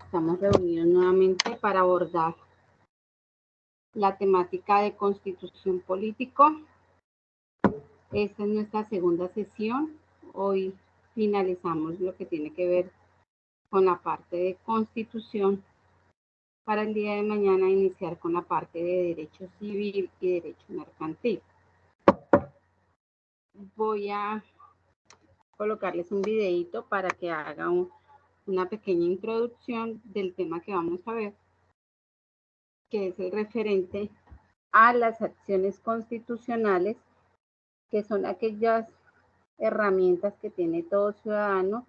Estamos reunidos nuevamente para abordar la temática de constitución político. Esta es nuestra segunda sesión. Hoy finalizamos lo que tiene que ver con la parte de constitución para el día de mañana iniciar con la parte de derecho civil y derecho mercantil. Voy a colocarles un videito para que haga una pequeña introducción del tema que vamos a ver, que es el referente a las acciones constitucionales, que son aquellas herramientas que tiene todo ciudadano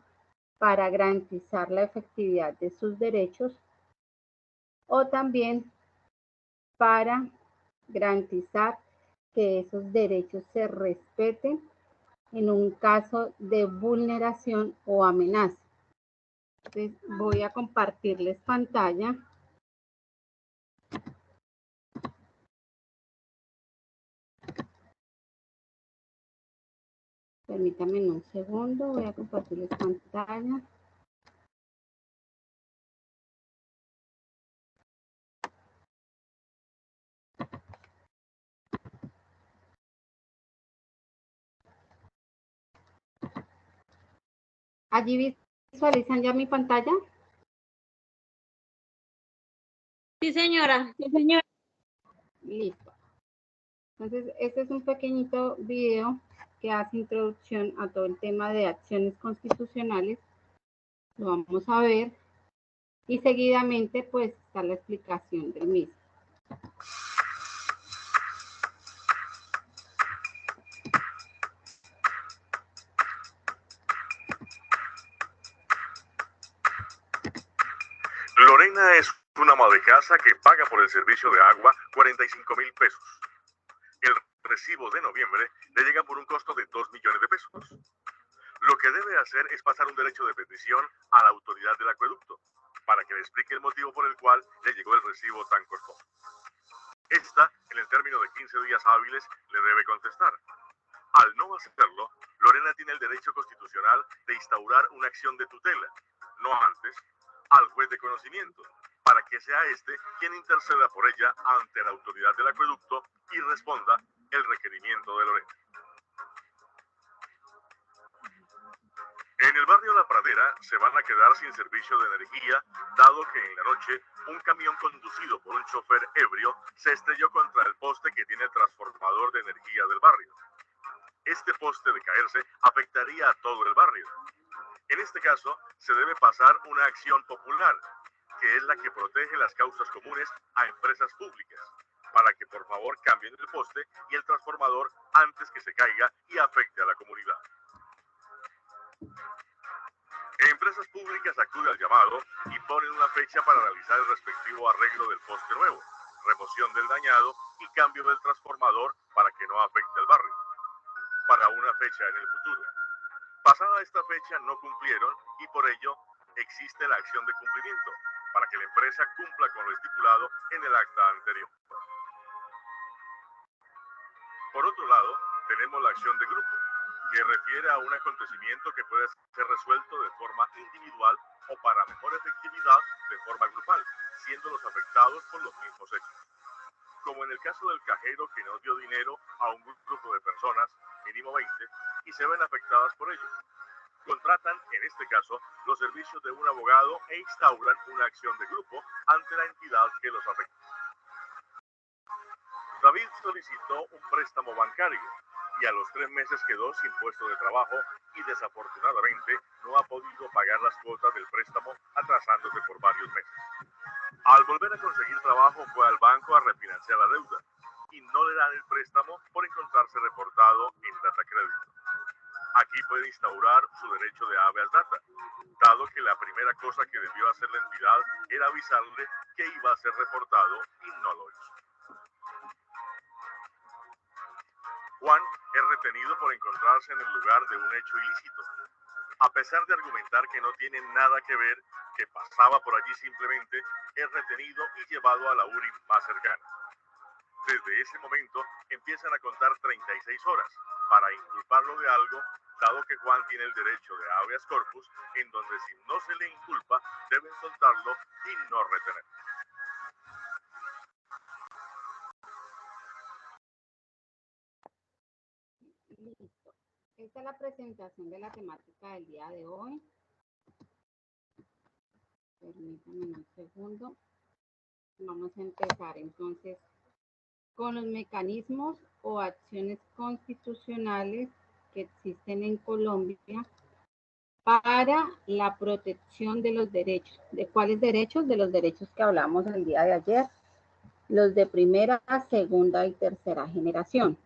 para garantizar la efectividad de sus derechos o también para garantizar que esos derechos se respeten en un caso de vulneración o amenaza. Entonces voy a compartirles pantalla. Permítanme un segundo, voy a compartirles pantalla. ¿Allí visualizan ya mi pantalla? Sí, señora. Sí, señora. Listo. Entonces, este es un pequeñito video que hace introducción a todo el tema de acciones constitucionales. Lo vamos a ver y seguidamente pues está la explicación del mismo. Lorena es una ama de casa que paga por el servicio de agua 45,000 pesos. El recibo de noviembre le llega por un costo de 2 millones de pesos. Lo que debe hacer es pasar un derecho de petición a la autoridad del acueducto para que le explique el motivo por el cual le llegó el recibo tan costoso. Esta, en el término de 15 días hábiles, le debe contestar. Al no hacerlo, Lorena tiene el derecho constitucional de instaurar una acción de tutela, no antes, al juez de conocimiento, para que sea este quien interceda por ella ante la autoridad del acueducto y responda el requerimiento de Lorena. En el barrio La Pradera se van a quedar sin servicio de energía, dado que en la noche un camión conducido por un chofer ebrio se estrelló contra el poste que tiene el transformador de energía del barrio. Este poste, de caerse, afectaría a todo el barrio. En este caso, se debe pasar una acción popular, que es la que protege las causas comunes a empresas públicas, para que por favor cambien el poste y el transformador antes que se caiga y afecte a la comunidad. Empresas públicas acuden al llamado y ponen una fecha para realizar el respectivo arreglo del poste nuevo, remoción del dañado y cambio del transformador para que no afecte al barrio, para una fecha en el futuro. Pasada esta fecha no cumplieron y por ello existe la acción de cumplimiento, para que la empresa cumpla con lo estipulado en el acta anterior. Por otro lado, tenemos la acción de grupo, que refiere a un acontecimiento que puede ser resuelto de forma individual o para mejor efectividad de forma grupal, siendo los afectados por los mismos hechos. Como en el caso del cajero que no dio dinero a un grupo de personas, mínimo 20, y se ven afectadas por ello. Contratan, en este caso, los servicios de un abogado e instauran una acción de grupo ante la entidad que los afecta. David solicitó un préstamo bancario y a los 3 meses quedó sin puesto de trabajo y desafortunadamente no ha podido pagar las cuotas del préstamo, atrasándose por varios meses. Al volver a conseguir trabajo fue al banco a refinanciar la deuda y no le dan el préstamo por encontrarse reportado en data crédito. Aquí puede instaurar su derecho de habeas data, dado que la primera cosa que debió hacer la entidad era avisarle que iba a ser reportado y no lo hizo. Juan es retenido por encontrarse en el lugar de un hecho ilícito. A pesar de argumentar que no tiene nada que ver, que pasaba por allí simplemente, es retenido y llevado a la URI más cercana. Desde ese momento empiezan a contar 36 horas para inculparlo de algo dado que Juan tiene el derecho de habeas corpus, en donde si no se le inculpa, deben soltarlo y no retenerlo. Listo. Esta es la presentación de la temática del día de hoy. Permítanme un segundo. Vamos a empezar entonces con los mecanismos o acciones constitucionales que existen en Colombia para la protección de los derechos. ¿De cuáles derechos? De los derechos que hablamos el día de ayer, los de primera, segunda y tercera generación.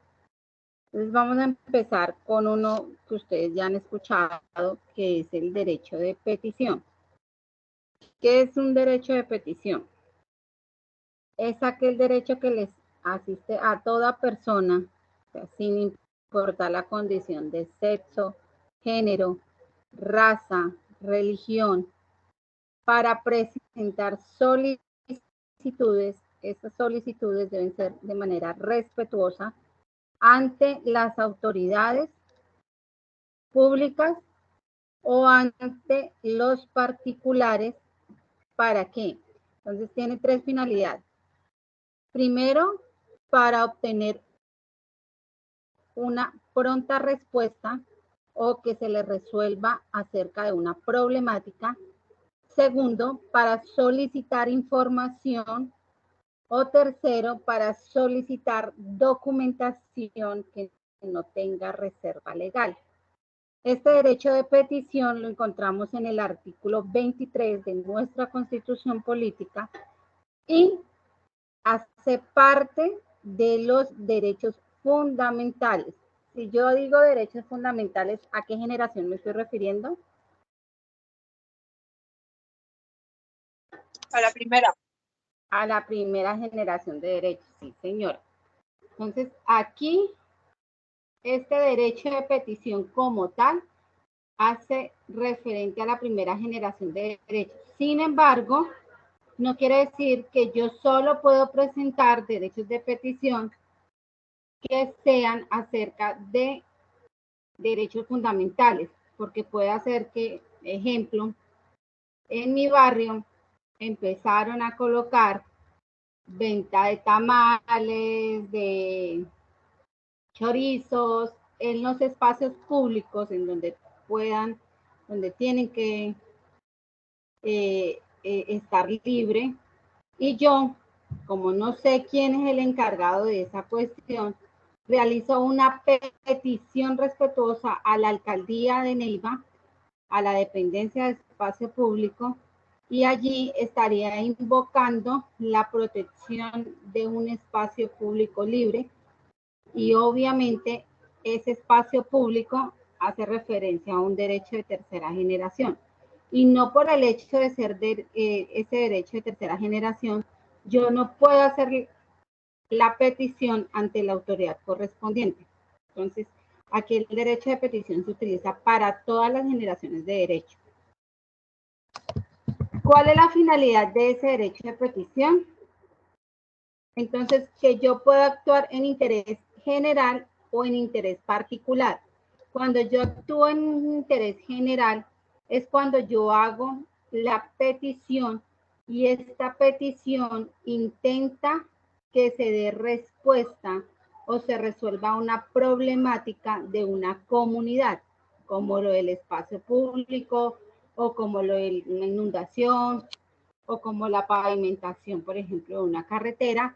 Entonces vamos a empezar con uno que ustedes ya han escuchado, que es el derecho de petición. ¿Qué es un derecho de petición? Es aquel derecho que les asiste a toda persona, o sea, sin importar la condición de sexo, género, raza, religión, para presentar solicitudes. Estas solicitudes deben ser de manera respetuosa ante las autoridades públicas o ante los particulares. ¿Para qué? Entonces tiene tres finalidades. Primero, para obtener una pronta respuesta o que se le resuelva acerca de una problemática. Segundo, para solicitar información. O tercero, para solicitar documentación que no tenga reserva legal. Este derecho de petición lo encontramos en el artículo 23 de nuestra Constitución Política y hace parte de los derechos fundamentales. Si yo digo derechos fundamentales, ¿a qué generación me estoy refiriendo? A la primera. A la primera generación de derechos, sí, señora. Entonces, aquí, este derecho de petición como tal hace referente a la primera generación de derechos. Sin embargo, no quiere decir que yo solo puedo presentar derechos de petición que sean acerca de derechos fundamentales, porque puede hacer que, ejemplo, en mi barrio empezaron a colocar venta de tamales, de chorizos, en los espacios públicos en donde puedan, donde tienen que estar libre. Y yo, como no sé quién es el encargado de esa cuestión, realizo una petición respetuosa a la alcaldía de Neiva, a la dependencia de espacio público, y allí estaría invocando la protección de un espacio público libre. Y obviamente ese espacio público hace referencia a un derecho de tercera generación. Y no por el hecho de ser ese derecho de tercera generación, yo no puedo hacer la petición ante la autoridad correspondiente. Entonces, aquí el derecho de petición se utiliza para todas las generaciones de derecho. ¿Cuál es la finalidad de ese derecho de petición? Entonces, que yo pueda actuar en interés general o en interés particular. Cuando yo actúo en un interés general, es cuando yo hago la petición y esta petición intenta que se dé respuesta o se resuelva una problemática de una comunidad, como lo del espacio público o como lo de una inundación o como la pavimentación, por ejemplo, de una carretera,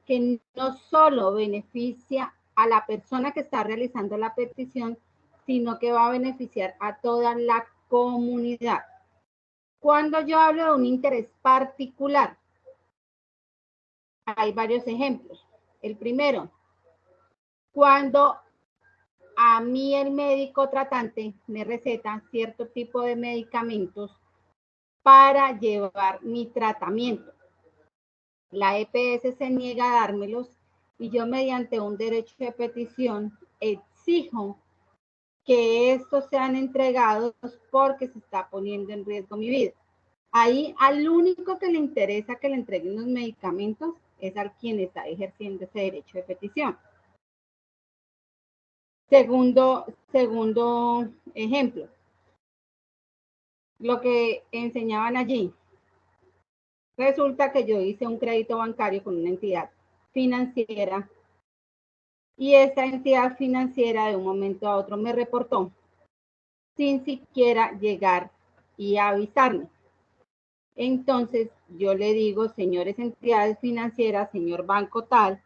que no solo beneficia a la persona que está realizando la petición, sino que va a beneficiar a toda la comunidad. Cuando yo hablo de un interés particular, hay varios ejemplos. El primero, cuando a mí el médico tratante me receta cierto tipo de medicamentos para llevar mi tratamiento. La EPS se niega a dármelos y yo mediante un derecho de petición exijo que estos sean entregados porque se está poniendo en riesgo mi vida. Ahí al único que le interesa que le entreguen los medicamentos es al quien está ejerciendo ese derecho de petición. Segundo ejemplo, lo que enseñaban allí. Resulta que yo hice un crédito bancario con una entidad financiera y esta entidad financiera de un momento a otro me reportó sin siquiera llegar y avisarme. Entonces yo le digo, señores entidades financieras, señor banco tal,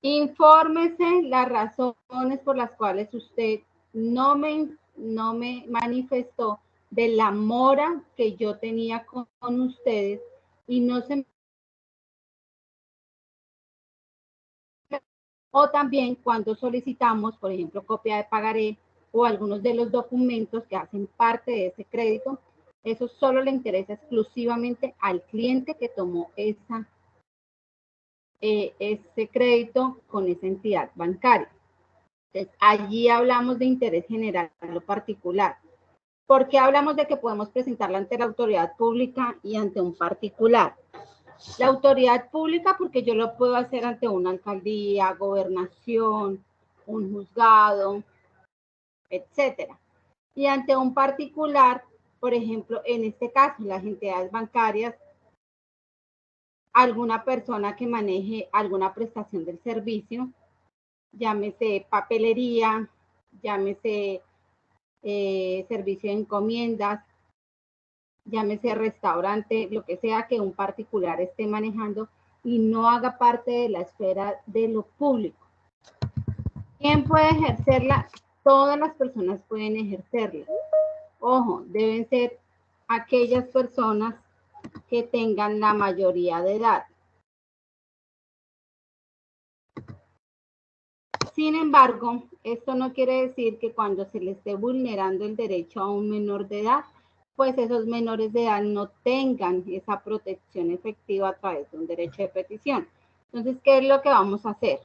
infórmese las razones por las cuales usted no me manifestó de la mora que yo tenía con ustedes y no se... O también cuando solicitamos, por ejemplo, copia de pagaré o algunos de los documentos que hacen parte de ese crédito, eso solo le interesa exclusivamente al cliente que tomó ese crédito con esa entidad bancaria. Entonces, allí hablamos de interés general en lo particular. ¿Por qué hablamos de que podemos presentarla ante la autoridad pública y ante un particular? La autoridad pública, porque yo lo puedo hacer ante una alcaldía, gobernación, un juzgado, etcétera. Y ante un particular, por ejemplo, en este caso, las entidades bancarias, alguna persona que maneje alguna prestación del servicio, llámese papelería, llámese servicio de encomiendas, llámese restaurante, lo que sea que un particular esté manejando y no haga parte de la esfera de lo público. ¿Quién puede ejercerla? Todas las personas pueden ejercerla. Ojo, deben ser aquellas personas que tengan la mayoría de edad. Sin embargo, esto no quiere decir que cuando se le esté vulnerando el derecho a un menor de edad, pues esos menores de edad no tengan esa protección efectiva a través de un derecho de petición. Entonces, ¿qué es lo que vamos a hacer?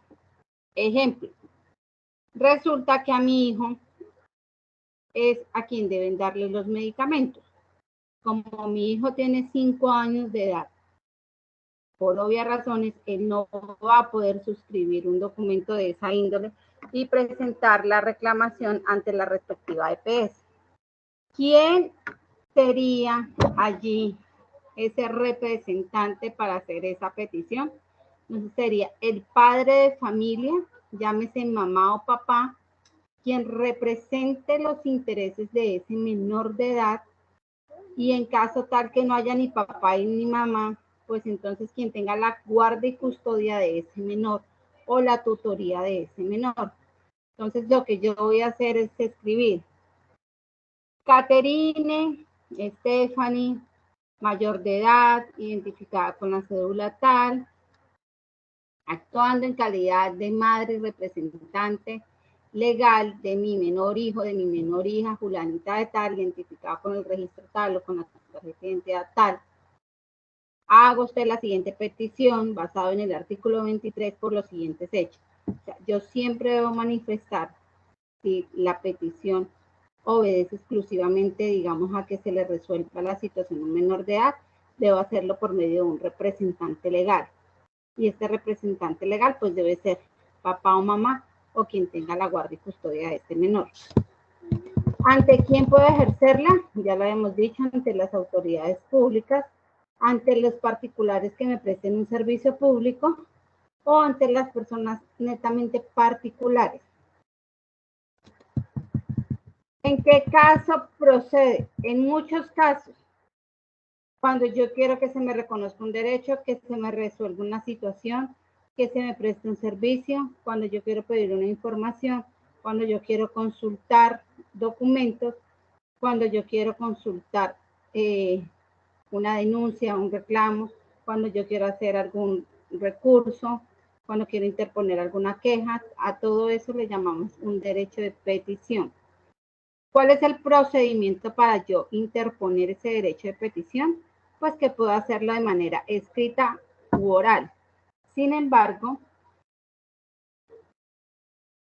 Ejemplo, resulta que a mi hijo es a quien deben darle los medicamentos. Como mi hijo tiene 5 años de edad, por obvias razones, él no va a poder suscribir un documento de esa índole y presentar la reclamación ante la respectiva EPS. ¿Quién sería allí ese representante para hacer esa petición? Entonces sería el padre de familia, llámese mamá o papá, quien represente los intereses de ese menor de edad y en caso tal que no haya ni papá ni mamá, pues entonces quien tenga la guardia y custodia de ese menor o la tutoría de ese menor. Entonces lo que yo voy a hacer es escribir Caterine, Stephanie, mayor de edad, identificada con la cédula tal, actuando en calidad de madre y representante legal de mi menor hijo, de mi menor hija, Julanita de tal, identificada con el registro tal o con la tarjeta de identidad tal. Hago usted la siguiente petición basado en el artículo 23 por los siguientes hechos. O sea, yo siempre debo manifestar si la petición obedece exclusivamente, digamos, a que se le resuelva la situación a un menor de edad, debo hacerlo por medio de un representante legal. Y este representante legal, pues debe ser papá o mamá o quien tenga la guardia y custodia de este menor. ¿Ante quién puede ejercerla? Ya lo hemos dicho, ante las autoridades públicas, ante los particulares que me presten un servicio público o ante las personas netamente particulares. ¿En qué caso procede? En muchos casos, cuando yo quiero que se me reconozca un derecho, que se me resuelva una situación, que se me preste un servicio, cuando yo quiero pedir una información, cuando yo quiero consultar documentos, cuando yo quiero consultar una denuncia, un reclamo, cuando yo quiero hacer algún recurso, cuando quiero interponer alguna queja, a todo eso le llamamos un derecho de petición. ¿Cuál es el procedimiento para yo interponer ese derecho de petición? Pues que puedo hacerlo de manera escrita u oral. Sin embargo,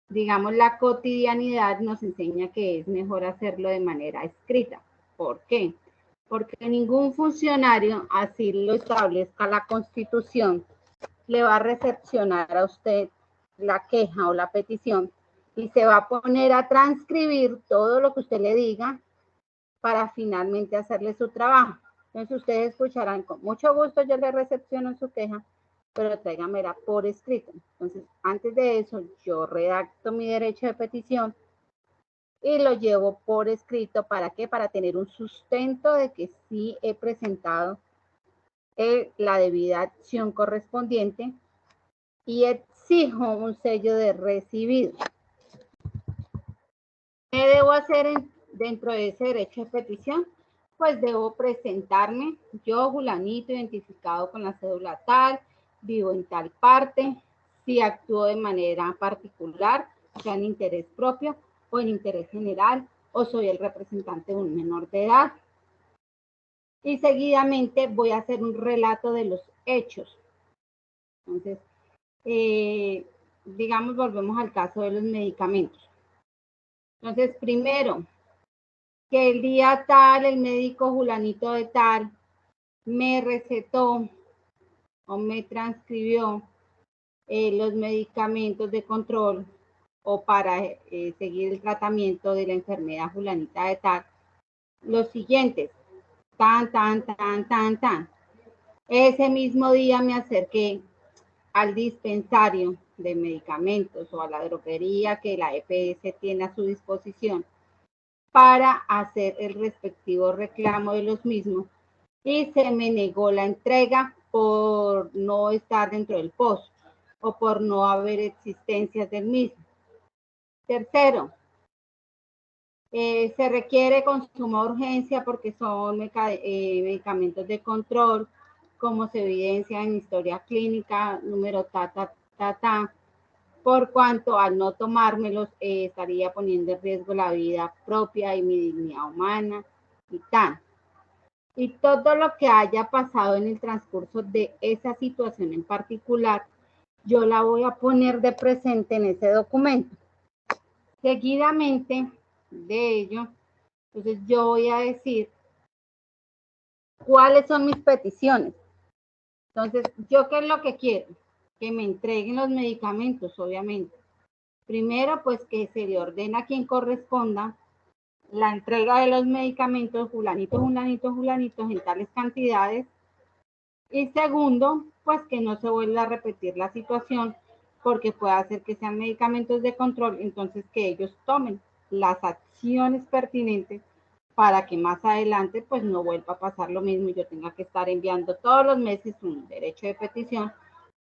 digamos, la cotidianidad nos enseña que es mejor hacerlo de manera escrita. ¿Por qué? Porque ningún funcionario, así lo establezca la Constitución, le va a recepcionar a usted la queja o la petición y se va a poner a transcribir todo lo que usted le diga para finalmente hacerle su trabajo. Entonces ustedes escucharán con mucho gusto, yo le recepciono su queja, pero tráigamela por escrito. Entonces, antes de eso, yo redacto mi derecho de petición y lo llevo por escrito. ¿Para qué? Para tener un sustento de que sí he presentado la debida acción correspondiente y exijo un sello de recibido. ¿Qué debo hacer dentro de ese derecho de petición? Pues debo presentarme, yo, Julanito, identificado con la cédula tal, vivo en tal parte, si actúo de manera particular, sea en interés propio o en interés general, o soy el representante de un menor de edad. Y seguidamente voy a hacer un relato de los hechos. Entonces, digamos, volvemos al caso de los medicamentos. Entonces, primero, que el día tal, el médico Julanito de tal me recetó o me transcribió los medicamentos de control o para seguir el tratamiento de la enfermedad Julanita de tal. Los siguientes, tan. Ese mismo día me acerqué al dispensario de medicamentos o a la droguería que la EPS tiene a su disposición para hacer el respectivo reclamo de los mismos y se me negó la entrega por no estar dentro del POS o por no haber existencias del mismo. Tercero, se requiere con suma urgencia porque son medicamentos de control, como se evidencia en historia clínica, número por cuanto al no tomármelos estaría poniendo en riesgo la vida propia y mi dignidad humana y tal. Y todo lo que haya pasado en el transcurso de esa situación en particular, yo la voy a poner de presente en ese documento. Seguidamente de ello, entonces yo voy a decir cuáles son mis peticiones. Entonces, ¿yo qué es lo que quiero? Que me entreguen los medicamentos, obviamente. Primero, pues que se le ordena a quien corresponda la entrega de los medicamentos, fulanitos en tales cantidades. Y segundo, pues que no se vuelva a repetir la situación, porque puede hacer que sean medicamentos de control, entonces que ellos tomen las acciones pertinentes para que más adelante pues no vuelva a pasar lo mismo y yo tenga que estar enviando todos los meses un derecho de petición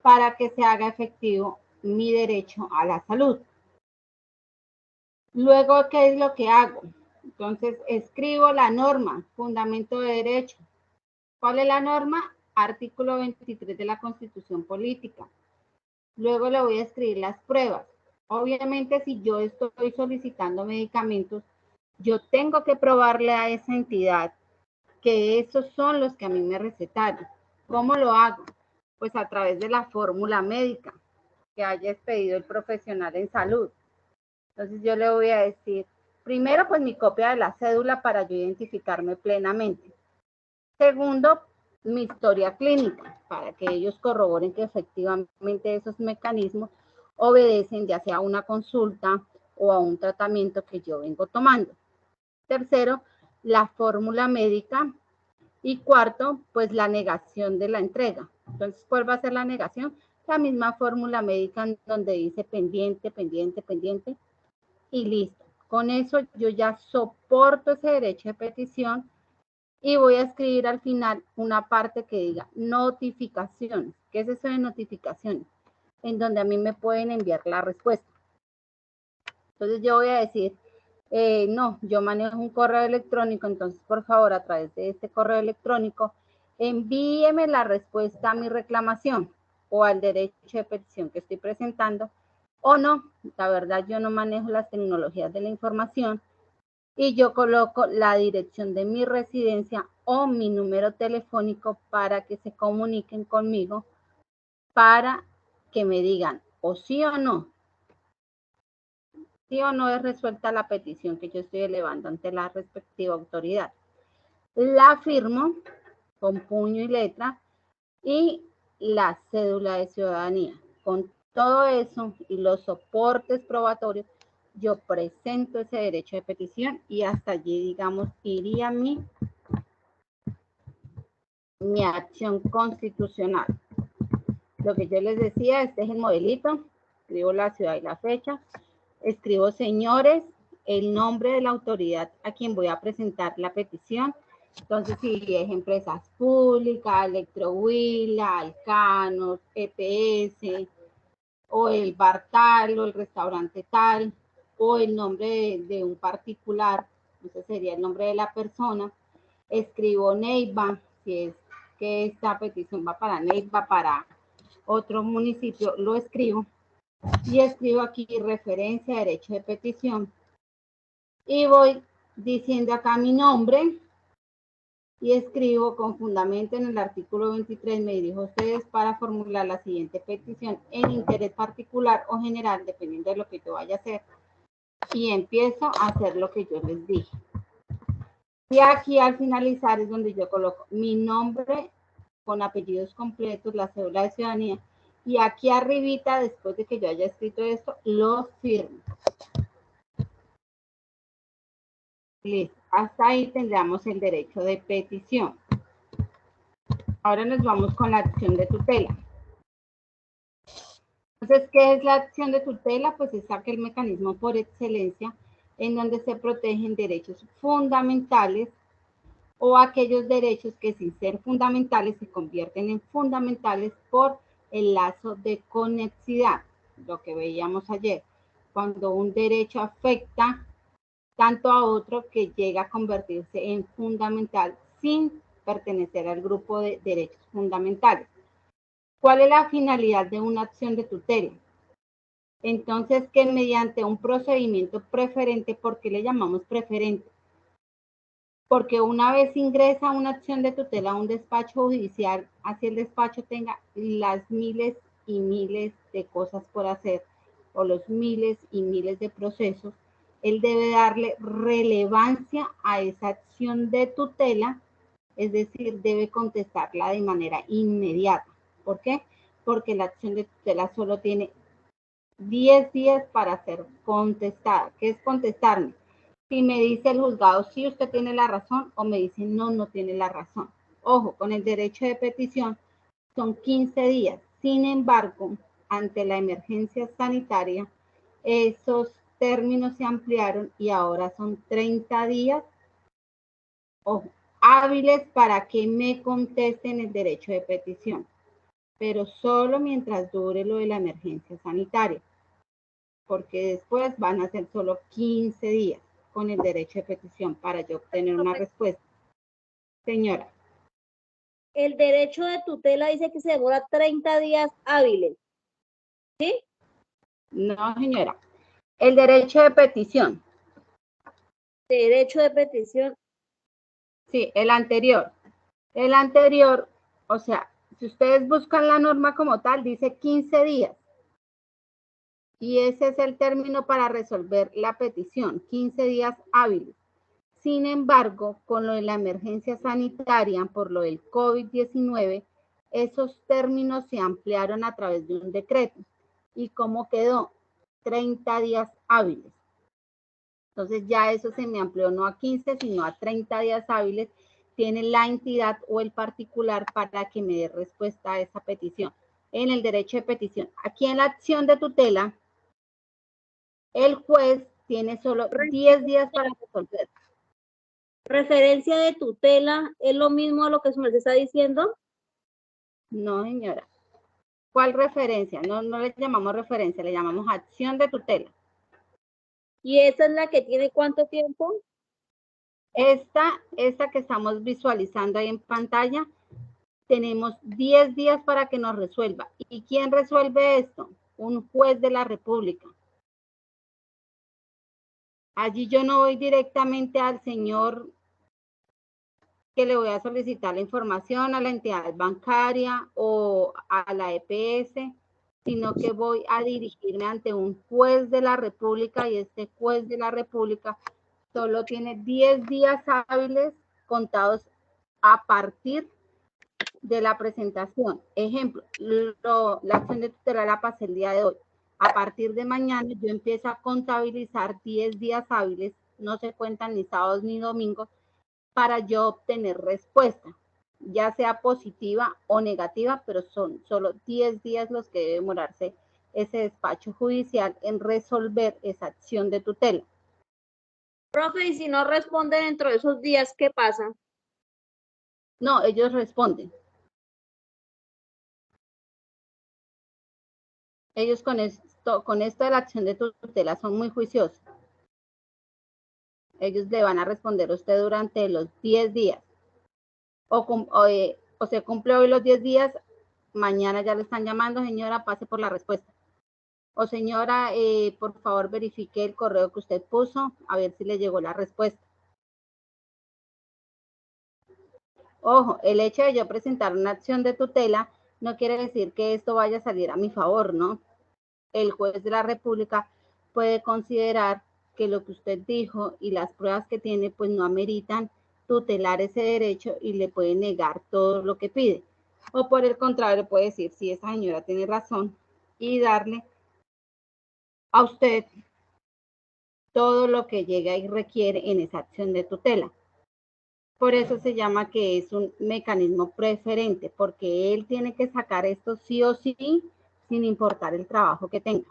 para que se haga efectivo mi derecho a la salud. Luego, ¿qué es lo que hago? Entonces, escribo la norma, fundamento de derecho. ¿Cuál es la norma? Artículo 23 de la Constitución Política. Luego le voy a escribir las pruebas. Obviamente, si yo estoy solicitando medicamentos, yo tengo que probarle a esa entidad que esos son los que a mí me recetaron. ¿Cómo lo hago? Pues a través de la fórmula médica que haya expedido el profesional en salud. Entonces yo le voy a decir, primero, pues mi copia de la cédula para yo identificarme plenamente. Segundo, mi historia clínica, para que ellos corroboren que efectivamente esos mecanismos obedecen ya sea a una consulta o a un tratamiento que yo vengo tomando. Tercero, la fórmula médica. Y cuarto, pues la negación de la entrega. Entonces, ¿cuál va a ser la negación? La misma fórmula médica donde dice pendiente y listo. Con eso yo ya soporto ese derecho de petición y voy a escribir al final una parte que diga notificaciones. ¿Qué es eso de notificaciones? En donde a mí me pueden enviar la respuesta. Entonces yo voy a decir, no, yo manejo un correo electrónico, entonces por favor a través de este correo electrónico envíeme la respuesta a mi reclamación o al derecho de petición que estoy presentando, o no, la verdad yo no manejo las tecnologías de la información y yo coloco la dirección de mi residencia o mi número telefónico para que se comuniquen conmigo para que me digan o sí o no. Sí o no es resuelta la petición que yo estoy elevando ante la respectiva autoridad. La firmo con puño y letra y la cédula de ciudadanía. Con todo eso y los soportes probatorios, yo presento ese derecho de petición y hasta allí, digamos, iría mi acción constitucional. Lo que yo les decía, este es el modelito, escribo la ciudad y la fecha, escribo señores, el nombre de la autoridad a quien voy a presentar la petición. Entonces, si es empresas públicas, Electrohuila, Alcanos, EPS, o el bar tal, o el restaurante tal, o el nombre de un particular, ese sería el nombre de la persona. Escribo Neiva, si es que esta petición va para Neiva, para otro municipio, lo escribo. Y escribo aquí referencia, derecho de petición. Y voy diciendo acá mi nombre y escribo con fundamento en el artículo 23, me dirijo a ustedes para formular la siguiente petición en interés particular o general, dependiendo de lo que yo vaya a hacer. Y empiezo a hacer lo que yo les dije. Y aquí al finalizar es donde yo coloco mi nombre con apellidos completos, la cédula de ciudadanía. Y aquí arribita, después de que yo haya escrito esto, lo firmo. Listo. Hasta ahí tendríamos el derecho de petición. Ahora nos vamos con la acción de tutela. Entonces, ¿qué es la acción de tutela? Pues es aquel mecanismo por excelencia en donde se protegen derechos fundamentales o aquellos derechos que sin ser fundamentales se convierten en fundamentales por el lazo de conexidad, lo que veíamos ayer, cuando un derecho afecta tanto a otro que llega a convertirse en fundamental sin pertenecer al grupo de derechos fundamentales. ¿Cuál es la finalidad de una acción de tutela? Entonces, que mediante un procedimiento preferente, ¿por qué le llamamos preferente? Porque una vez ingresa una acción de tutela a un despacho judicial, así el despacho tenga las miles y miles de cosas por hacer o los miles y miles de procesos, él debe darle relevancia a esa acción de tutela, es decir, debe contestarla de manera inmediata. ¿Por qué? Porque la acción de tutela solo tiene 10 días para ser contestada. ¿Qué es contestarme? Si me dice el juzgado, sí, usted tiene la razón, o me dice, no, no tiene la razón. Ojo, con el derecho de petición son 15 días. Sin embargo, ante la emergencia sanitaria, esos términos se ampliaron y ahora son 30 días, ojo, hábiles para que me contesten el derecho de petición, pero solo mientras dure lo de la emergencia sanitaria, porque después van a ser solo 15 días con el derecho de petición para yo obtener una respuesta. Señora. El derecho de tutela dice que se demora 30 días hábiles. ¿Sí? No, señora. El derecho de petición. Derecho de petición. Sí, el anterior. El anterior, o sea, si ustedes buscan la norma como tal, dice 15 días. Y ese es el término para resolver la petición, 15 días hábiles. Sin embargo, con lo de la emergencia sanitaria por lo del COVID-19, esos términos se ampliaron a través de un decreto. ¿Y cómo quedó? 30 días hábiles. Entonces ya eso se me amplió no a 15, sino a 30 días hábiles. Tiene la entidad o el particular para que me dé respuesta a esa petición. En el derecho de petición. Aquí en la acción de tutela, el juez tiene solo 10 días para resolver. ¿Referencia de tutela es lo mismo a lo que su merced está diciendo? No, señora. ¿Cuál referencia? No le llamamos referencia, le llamamos acción de tutela. ¿Y esa es la que tiene cuánto tiempo? Esta que estamos visualizando ahí en pantalla, tenemos 10 días para que nos resuelva. ¿Y quién resuelve esto? Un juez de la República. Allí yo no voy directamente al señor que le voy a solicitar la información, a la entidad bancaria o a la EPS, sino que voy a dirigirme ante un juez de la República y este juez de la República solo tiene 10 días hábiles contados a partir de la presentación. Ejemplo, la acción de tutela la pasé el día de hoy. A partir de mañana yo empiezo a contabilizar 10 días hábiles, no se cuentan ni sábados ni domingos, para yo obtener respuesta, ya sea positiva o negativa, pero son solo 10 días los que debe demorarse ese despacho judicial en resolver esa acción de tutela. Profe, y si no responde dentro de esos días, ¿qué pasa? No, ellos responden. Ellos con esto de la acción de tutela son muy juiciosos. Ellos le van a responder a usted durante los 10 días. O se cumple hoy los 10 días, mañana ya le están llamando, señora, pase por la respuesta. O señora, por favor verifique el correo que usted puso, a ver si le llegó la respuesta. Ojo, el hecho de yo presentar una acción de tutela no quiere decir que esto vaya a salir a mi favor, ¿no? El juez de la República puede considerar que lo que usted dijo y las pruebas que tiene pues no ameritan tutelar ese derecho y le puede negar todo lo que pide. O por el contrario puede decir, sí, esta señora tiene razón y darle a usted todo lo que llega y requiere en esa acción de tutela. Por eso se llama que es un mecanismo preferente, porque él tiene que sacar esto sí o sí, sin importar el trabajo que tenga.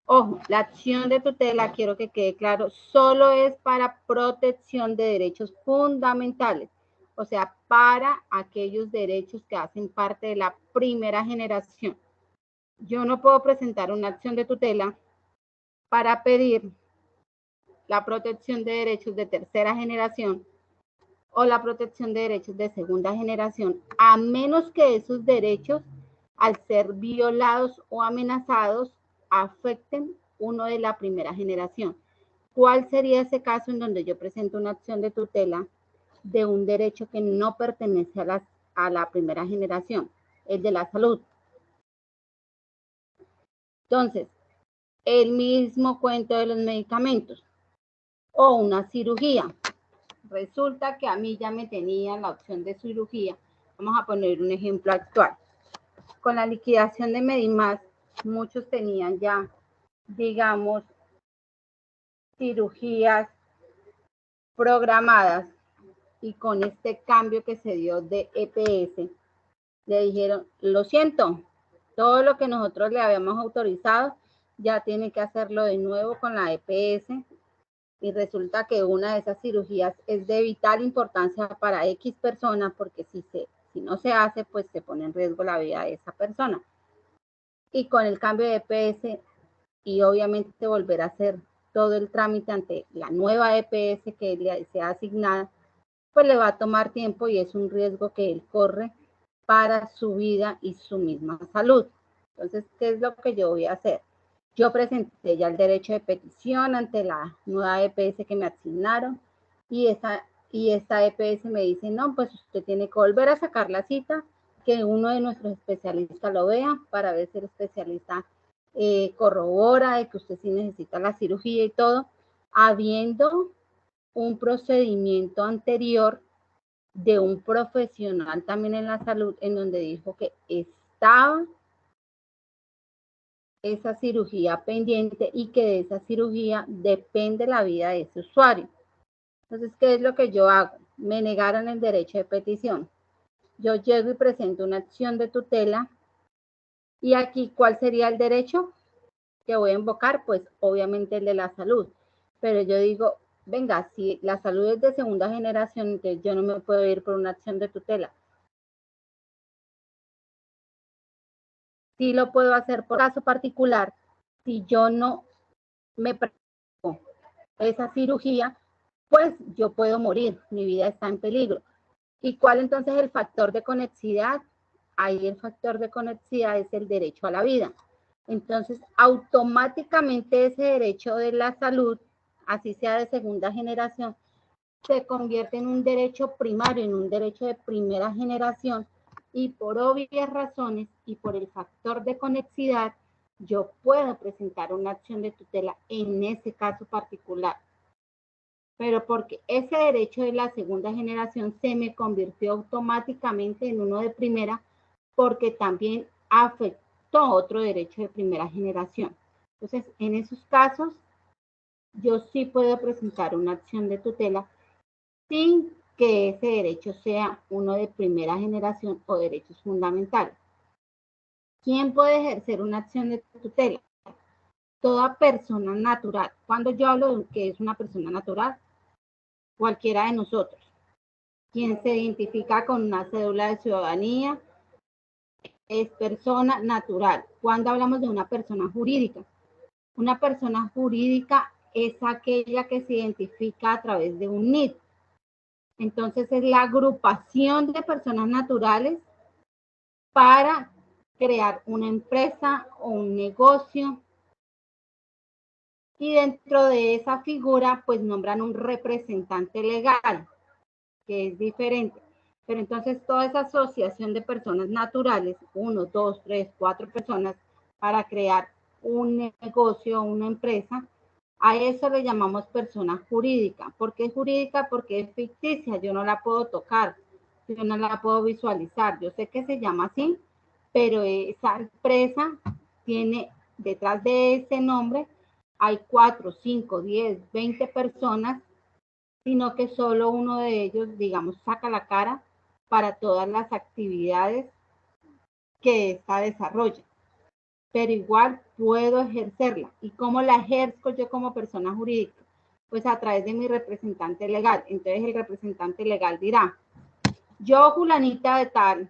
Ojo, la acción de tutela, quiero que quede claro, solo es para protección de derechos fundamentales, o sea, para aquellos derechos que hacen parte de la primera generación. Yo no puedo presentar una acción de tutela para pedir la protección de derechos de tercera generación o la protección de derechos de segunda generación, a menos que esos derechos, al ser violados o amenazados, afecten uno de la primera generación. ¿Cuál sería ese caso en donde yo presento una acción de tutela de un derecho que no pertenece a la primera generación? El de la salud. Entonces, el mismo cuento de los medicamentos o una cirugía. Resulta que a mí ya me tenían la opción de cirugía. Vamos a poner un ejemplo actual. Con la liquidación de Medimás, muchos tenían ya, digamos, cirugías programadas y con este cambio que se dio de EPS, le dijeron, lo siento, todo lo que nosotros le habíamos autorizado ya tiene que hacerlo de nuevo con la EPS y resulta que una de esas cirugías es de vital importancia para X persona porque si no se hace, pues se pone en riesgo la vida de esa persona. Y con el cambio de EPS y obviamente volver a hacer todo el trámite ante la nueva EPS que le sea asignada, pues le va a tomar tiempo y es un riesgo que él corre para su vida y su misma salud. Entonces, ¿qué es lo que yo voy a hacer? Yo presenté ya el derecho de petición ante la nueva EPS que me asignaron y esta EPS me dice, no, pues usted tiene que volver a sacar la cita, que uno de nuestros especialistas lo vea para ver si el especialista corrobora de que usted sí necesita la cirugía y todo, habiendo un procedimiento anterior de un profesional también en la salud en donde dijo que estaba esa cirugía pendiente y que de esa cirugía depende la vida de ese usuario. Entonces, ¿qué es lo que yo hago? Me negaron el derecho de petición. Yo llego y presento una acción de tutela y aquí, ¿cuál sería el derecho que voy a invocar? Pues obviamente el de la salud. Pero yo digo, venga, si la salud es de segunda generación, entonces yo no me puedo ir por una acción de tutela. Sí lo puedo hacer por caso particular si yo no me practico esa cirugía, pues yo puedo morir, mi vida está en peligro. ¿Y cuál entonces es el factor de conexidad? Ahí el factor de conexidad es el derecho a la vida. Entonces, automáticamente ese derecho de la salud, así sea de segunda generación, se convierte en un derecho primario, en un derecho de primera generación, y por obvias razones y por el factor de conexidad, yo puedo presentar una acción de tutela en ese caso particular. Pero porque ese derecho de la segunda generación se me convirtió automáticamente en uno de primera, porque también afectó adoptó otro derecho de primera generación. Entonces, en esos casos, yo sí puedo presentar una acción de tutela sin que ese derecho sea uno de primera generación o derechos fundamentales. ¿Quién puede ejercer una acción de tutela? Toda persona natural. Cuando yo hablo de que es una persona natural, cualquiera de nosotros, quien se identifica con una cédula de ciudadanía, es persona natural. Cuando hablamos de una persona jurídica es aquella que se identifica a través de un NID. Entonces es la agrupación de personas naturales para crear una empresa o un negocio. Y dentro de esa figura, pues nombran un representante legal, que es diferente. Pero entonces toda esa asociación de personas naturales, 1, 2, 3, 4 personas, para crear un negocio o una empresa, a eso le llamamos persona jurídica. ¿Por qué jurídica? Porque es ficticia, yo no la puedo tocar, yo no la puedo visualizar. Yo sé que se llama así, pero esa empresa tiene, detrás de ese nombre, hay 4, 5, 10, 20 personas, sino que solo uno de ellos, digamos, saca la cara para todas las actividades que ésta desarrolla. Pero igual puedo ejercerla. ¿Y cómo la ejerzo yo como persona jurídica? Pues a través de mi representante legal. Entonces el representante legal dirá, yo, fulanita de tal,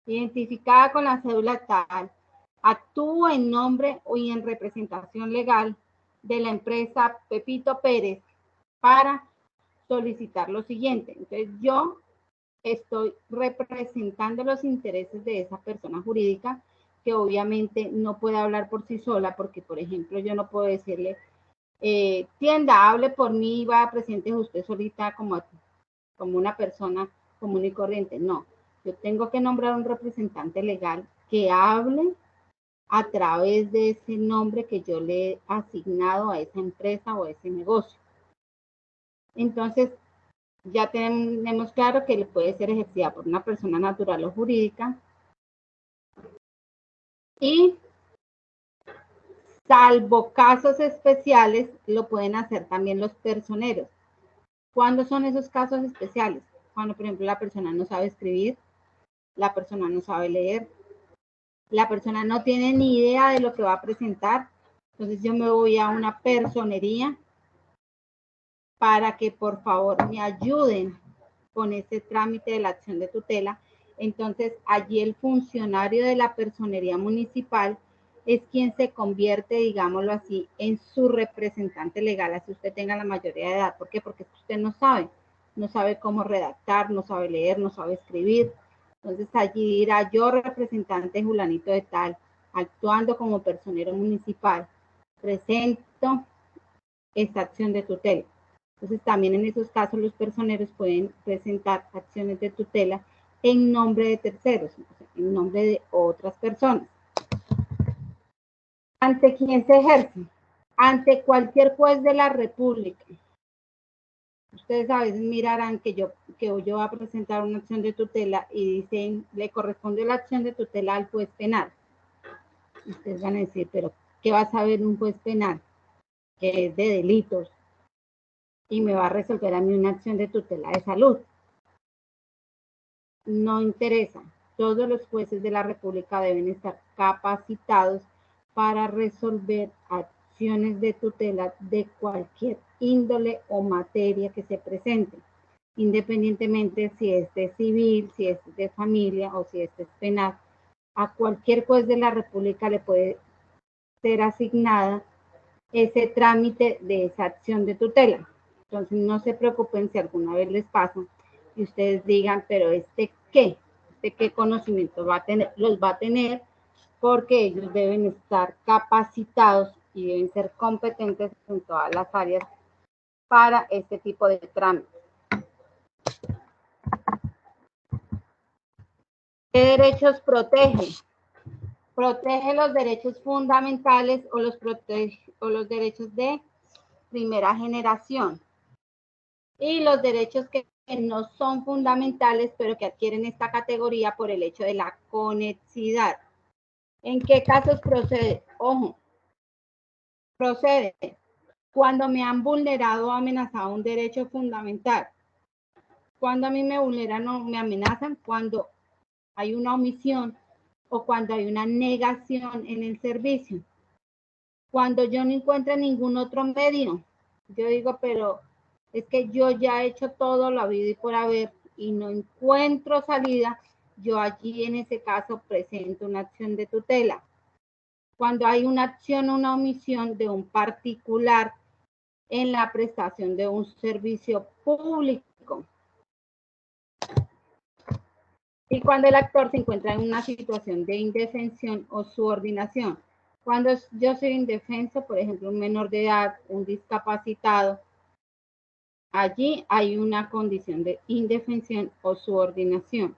identificada con la cédula tal, actúo en nombre y en representación legal de la empresa Pepito Pérez para solicitar lo siguiente. Entonces yo estoy representando los intereses de esa persona jurídica que obviamente no puede hablar por sí sola porque, por ejemplo, yo no puedo decirle, tienda, hable por mí, va, presidente, usted solita como una persona común y corriente. No, yo tengo que nombrar un representante legal que hable a través de ese nombre que yo le he asignado a esa empresa o a ese negocio. Entonces, ya tenemos claro que puede ser ejercida por una persona natural o jurídica y salvo casos especiales lo pueden hacer también los personeros. ¿Cuándo son esos casos especiales? Cuando, por ejemplo, la persona no sabe escribir, la persona no sabe leer, la persona no tiene ni idea de lo que va a presentar. Entonces yo me voy a una personería para que por favor me ayuden con ese trámite de la acción de tutela. Entonces allí el funcionario de la personería municipal es quien se convierte, digámoslo así, en su representante legal, así usted tenga la mayoría de edad. ¿Por qué? Porque usted no sabe cómo redactar, no sabe leer, no sabe escribir. Entonces allí dirá, yo, representante fulanito de tal, actuando como personero municipal, presento esta acción de tutela. Entonces también en esos casos los personeros pueden presentar acciones de tutela en nombre de terceros, o sea, en nombre de otras personas. ¿Ante quién se ejerce? Ante cualquier juez de la República. Ustedes a veces mirarán que yo voy a presentar una acción de tutela y dicen, le corresponde la acción de tutela al juez penal. Ustedes van a decir, pero ¿qué va a saber un juez penal? Que es de delitos y me va a resolver a mí una acción de tutela de salud. No interesa. Todos los jueces de la República deben estar capacitados para resolver acciones de tutela de cualquier índole o materia que se presente, independientemente si es de civil, si es de familia o si es penal. A cualquier juez de la República le puede ser asignada ese trámite de esa acción de tutela. Entonces no se preocupen si alguna vez les pasa y ustedes digan, pero ¿qué conocimiento va a tener? Los va a tener porque ellos deben estar capacitados y deben ser competentes en todas las áreas para este tipo de trámites. ¿Qué derechos protege? Protege los derechos fundamentales o los derechos de primera generación y los derechos que no son fundamentales pero que adquieren esta categoría por el hecho de la conexidad. ¿En qué casos procede? Ojo, procede cuando me han vulnerado o amenazado un derecho fundamental. Cuando a mí me vulneran o me amenazan, cuando hay una omisión o cuando hay una negación en el servicio. Cuando yo no encuentro ningún otro medio, yo digo, pero es que yo ya he hecho todo lo habido y por haber y no encuentro salida, yo allí en ese caso presento una acción de tutela. Cuando hay una acción o una omisión de un particular en la prestación de un servicio público. Y cuando el actor se encuentra en una situación de indefensión o subordinación. Cuando yo soy indefenso, por ejemplo, un menor de edad, un discapacitado, allí hay una condición de indefensión o subordinación.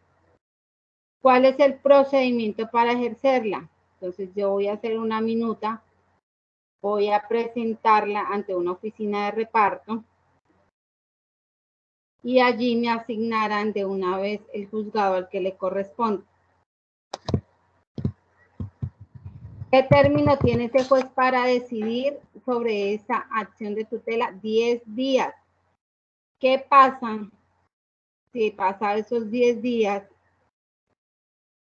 ¿Cuál es el procedimiento para ejercerla? Entonces yo voy a hacer una minuta, voy a presentarla ante una oficina de reparto y allí me asignarán de una vez el juzgado al que le corresponde. ¿Qué término tiene ese juez para decidir sobre esa acción de tutela? 10 días. ¿Qué pasa si pasa esos 10 días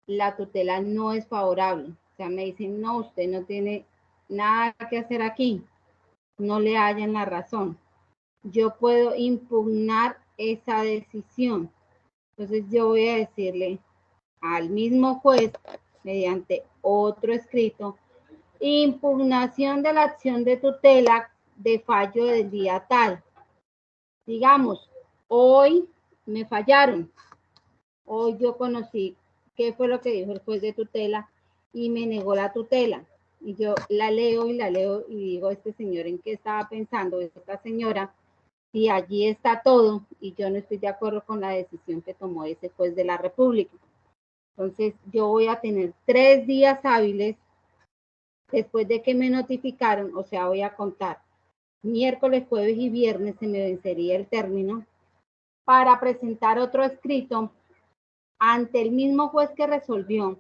la tutela no es favorable? O sea, me dicen, no, usted no tiene nada que hacer aquí, no le hallan la razón. Yo puedo impugnar esa decisión. Entonces yo voy a decirle al mismo juez, mediante otro escrito, impugnación de la acción de tutela de fallo del día tal. Digamos, hoy me fallaron. Hoy yo conocí qué fue lo que dijo el juez de tutela y me negó la tutela. Y yo la leo y digo, este señor, ¿en qué estaba pensando esta señora? Si allí está todo y yo no estoy de acuerdo con la decisión que tomó ese juez de la República. Entonces yo voy a tener 3 días hábiles después de que me notificaron, o sea, voy a contar miércoles, jueves y viernes se me vencería el término para presentar otro escrito ante el mismo juez que resolvió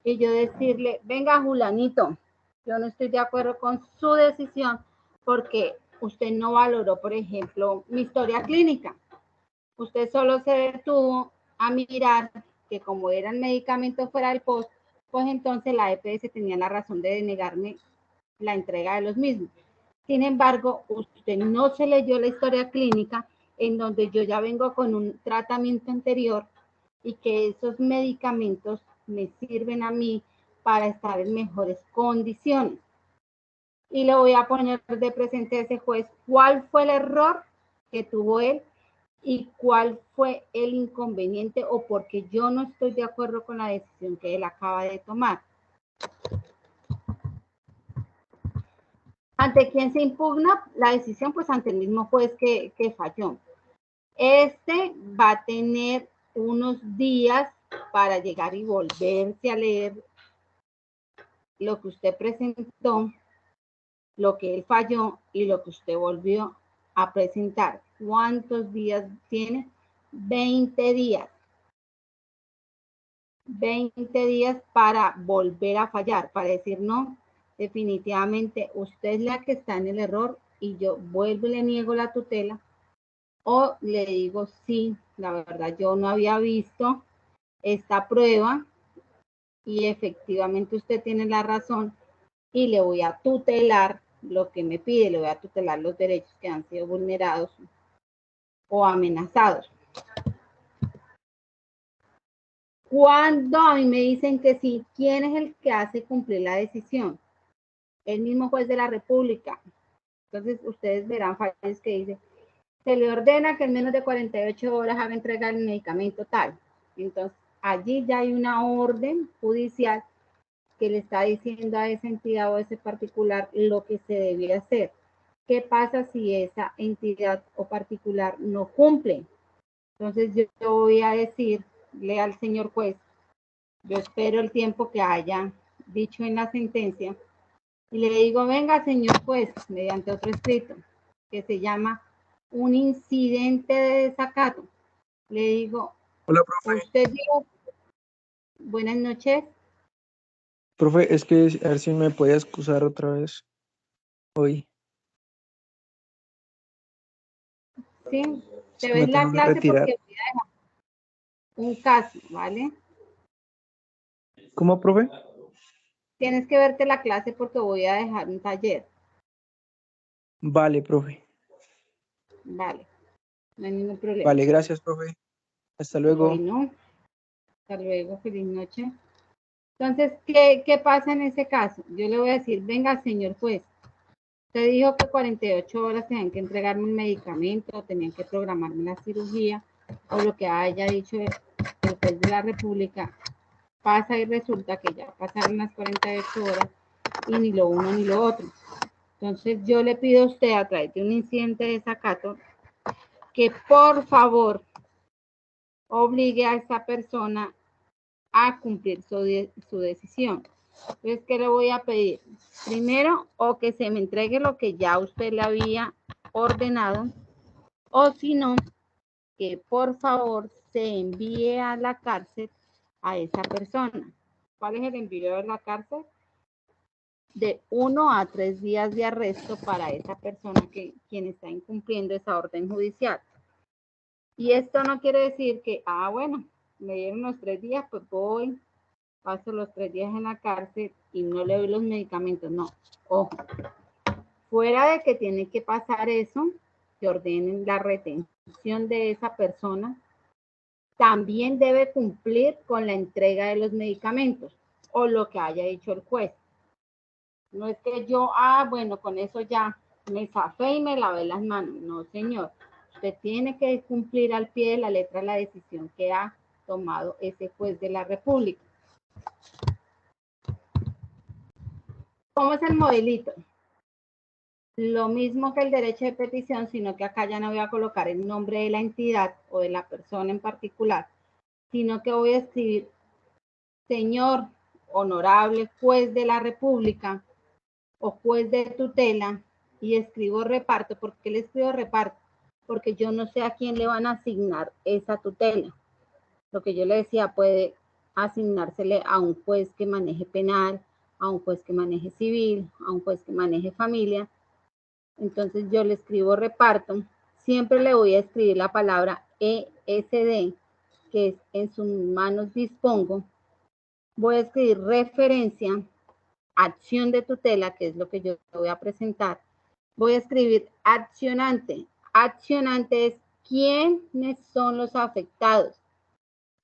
y yo decirle, venga Julanito, yo no estoy de acuerdo con su decisión porque usted no valoró, por ejemplo, mi historia clínica. Usted solo se detuvo a mirar que como eran medicamentos fuera del post, pues entonces la EPS tenía la razón de denegarme la entrega de los mismos. Sin embargo, usted no se leyó la historia clínica en donde yo ya vengo con un tratamiento anterior y que esos medicamentos me sirven a mí para estar en mejores condiciones. Y le voy a poner de presente a ese juez cuál fue el error que tuvo él y cuál fue el inconveniente o porque yo no estoy de acuerdo con la decisión que él acaba de tomar. ¿Ante quién se impugna la decisión? Pues ante el mismo juez que falló. Este va a tener unos días para llegar y volverse a leer lo que usted presentó, lo que él falló y lo que usted volvió a presentar. ¿Cuántos días tiene? 20 días. 20 días para volver a fallar, para decir no, definitivamente usted es la que está en el error y yo vuelvo y le niego la tutela o le digo sí, la verdad yo no había visto esta prueba y efectivamente usted tiene la razón y le voy a tutelar lo que me pide, le voy a tutelar los derechos que han sido vulnerados o amenazados. Cuando a mí me dicen que sí, ¿quién es el que hace cumplir la decisión? El mismo juez de la República. Entonces ustedes verán fallos que dice, se le ordena que en menos de 48 horas haga entrega el medicamento tal. Entonces allí ya hay una orden judicial que le está diciendo a esa entidad o a ese particular lo que se debe hacer. ¿Qué pasa si esa entidad o particular no cumple? Entonces yo voy a decirle al señor juez, yo espero el tiempo que haya dicho en la sentencia y le digo, venga señor juez, mediante otro escrito que se llama un incidente de desacato. Le digo, Hola, profe. usted dijo, buenas noches. Profe, es que a ver si me puede excusar otra vez hoy. Sí, Es te que me ves la tengo que clase retirar. porque voy a dejar un caso, ¿vale? ¿Cómo, profe? Tienes que verte la clase porque voy a dejar un taller, Vale, profe. ¿vale? No hay ningún problema. Vale, gracias, profe. Hasta luego. Bueno, hasta luego, feliz noche. Entonces, ¿qué pasa en ese caso? Yo le voy a decir, venga, señor juez, usted dijo que 48 horas tenían que entregarme un medicamento, tenían que programarme la cirugía, o lo que haya dicho el juez de la República. Pasa y resulta que ya pasaron las 48 horas y ni lo uno ni lo otro. Entonces, yo le pido a usted, a través de un incidente de desacato, que por favor obligue a esa persona a cumplir su decisión. Entonces, ¿qué le voy a pedir? Primero, o que se me entregue lo que ya usted le había ordenado, o si no, que por favor se envíe a la cárcel a esa persona. ¿Cuál es el envío de la cárcel? De 1 a 3 días de arresto para esa persona quien está incumpliendo esa orden judicial. Y esto no quiere decir que, bueno, me dieron los 3 días, pues voy, paso los 3 días en la cárcel y no le doy los medicamentos. No, ojo, fuera de que tiene que pasar eso, que ordenen la retención de esa persona, también debe cumplir con la entrega de los medicamentos o lo que haya dicho el juez. No es que yo, bueno, con eso ya me zafé y me lavé las manos. No, señor. Usted tiene que cumplir al pie de la letra la decisión que ha tomado ese juez de la República. ¿Cómo es el modelito? Lo mismo que el derecho de petición, sino que acá ya no voy a colocar el nombre de la entidad o de la persona en particular, sino que voy a escribir, señor honorable juez de la República o juez de tutela, y escribo reparto. ¿Por qué le escribo reparto? Porque yo no sé a quién le van a asignar esa tutela. Lo que yo le decía, puede asignársele a un juez que maneje penal, a un juez que maneje civil, a un juez que maneje familia. Entonces yo le escribo reparto. Siempre le voy a escribir la palabra ESD, que es en sus manos dispongo. Voy a escribir referencia, acción de tutela, que es lo que yo voy a presentar. Voy a escribir accionante. Accionante es quiénes son los afectados.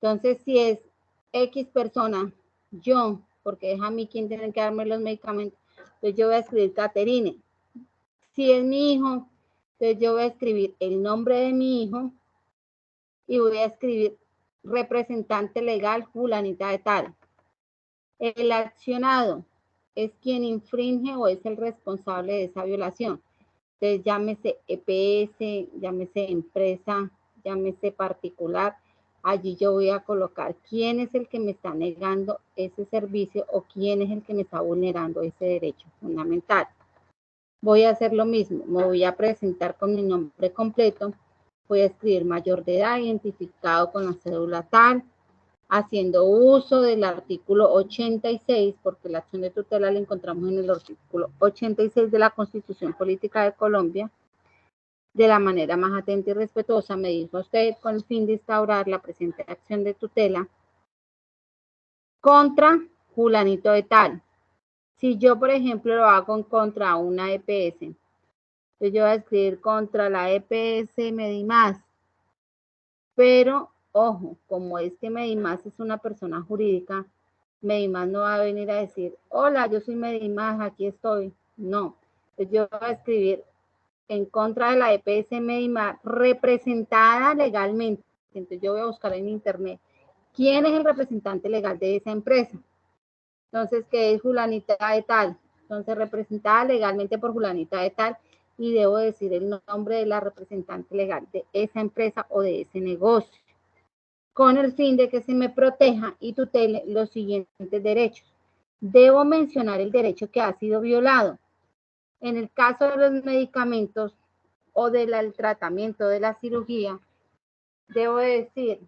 Entonces, si es X persona, yo, porque es a mí quien tiene que darme los medicamentos, entonces yo voy a escribir Caterine. Si es mi hijo, entonces yo voy a escribir el nombre de mi hijo y voy a escribir representante legal fulanita de tal. El accionado es quien infringe o es el responsable de esa violación. Entonces, llámese EPS, llámese empresa, llámese particular. Allí yo voy a colocar quién es el que me está negando ese servicio o quién es el que me está vulnerando ese derecho fundamental. Voy a hacer lo mismo, me voy a presentar con mi nombre completo, voy a escribir mayor de edad, identificado con la cédula tal, haciendo uso del artículo 86, porque la acción de tutela la encontramos en el artículo 86 de la Constitución Política de Colombia, de la manera más atenta y respetuosa, me dijo usted, con el fin de instaurar la presente acción de tutela contra fulanito de tal. Si yo, por ejemplo, lo hago contra una EPS, entonces yo voy a escribir contra la EPS Medimás, pero ojo, como es que Medimás es una persona jurídica, Medimás no va a venir a decir, hola, yo soy Medimás, aquí estoy. No, entonces yo voy a escribir en contra de la EPS Medimás representada legalmente. Entonces yo voy a buscar en internet quién es el representante legal de esa empresa. Entonces, que es fulanita de tal. Entonces, representada legalmente por fulanita de tal, y debo decir el nombre de la representante legal de esa empresa o de ese negocio, con el fin de que se me proteja y tutele los siguientes derechos. Debo mencionar el derecho que ha sido violado. En el caso de los medicamentos o del tratamiento de la cirugía, debo decir,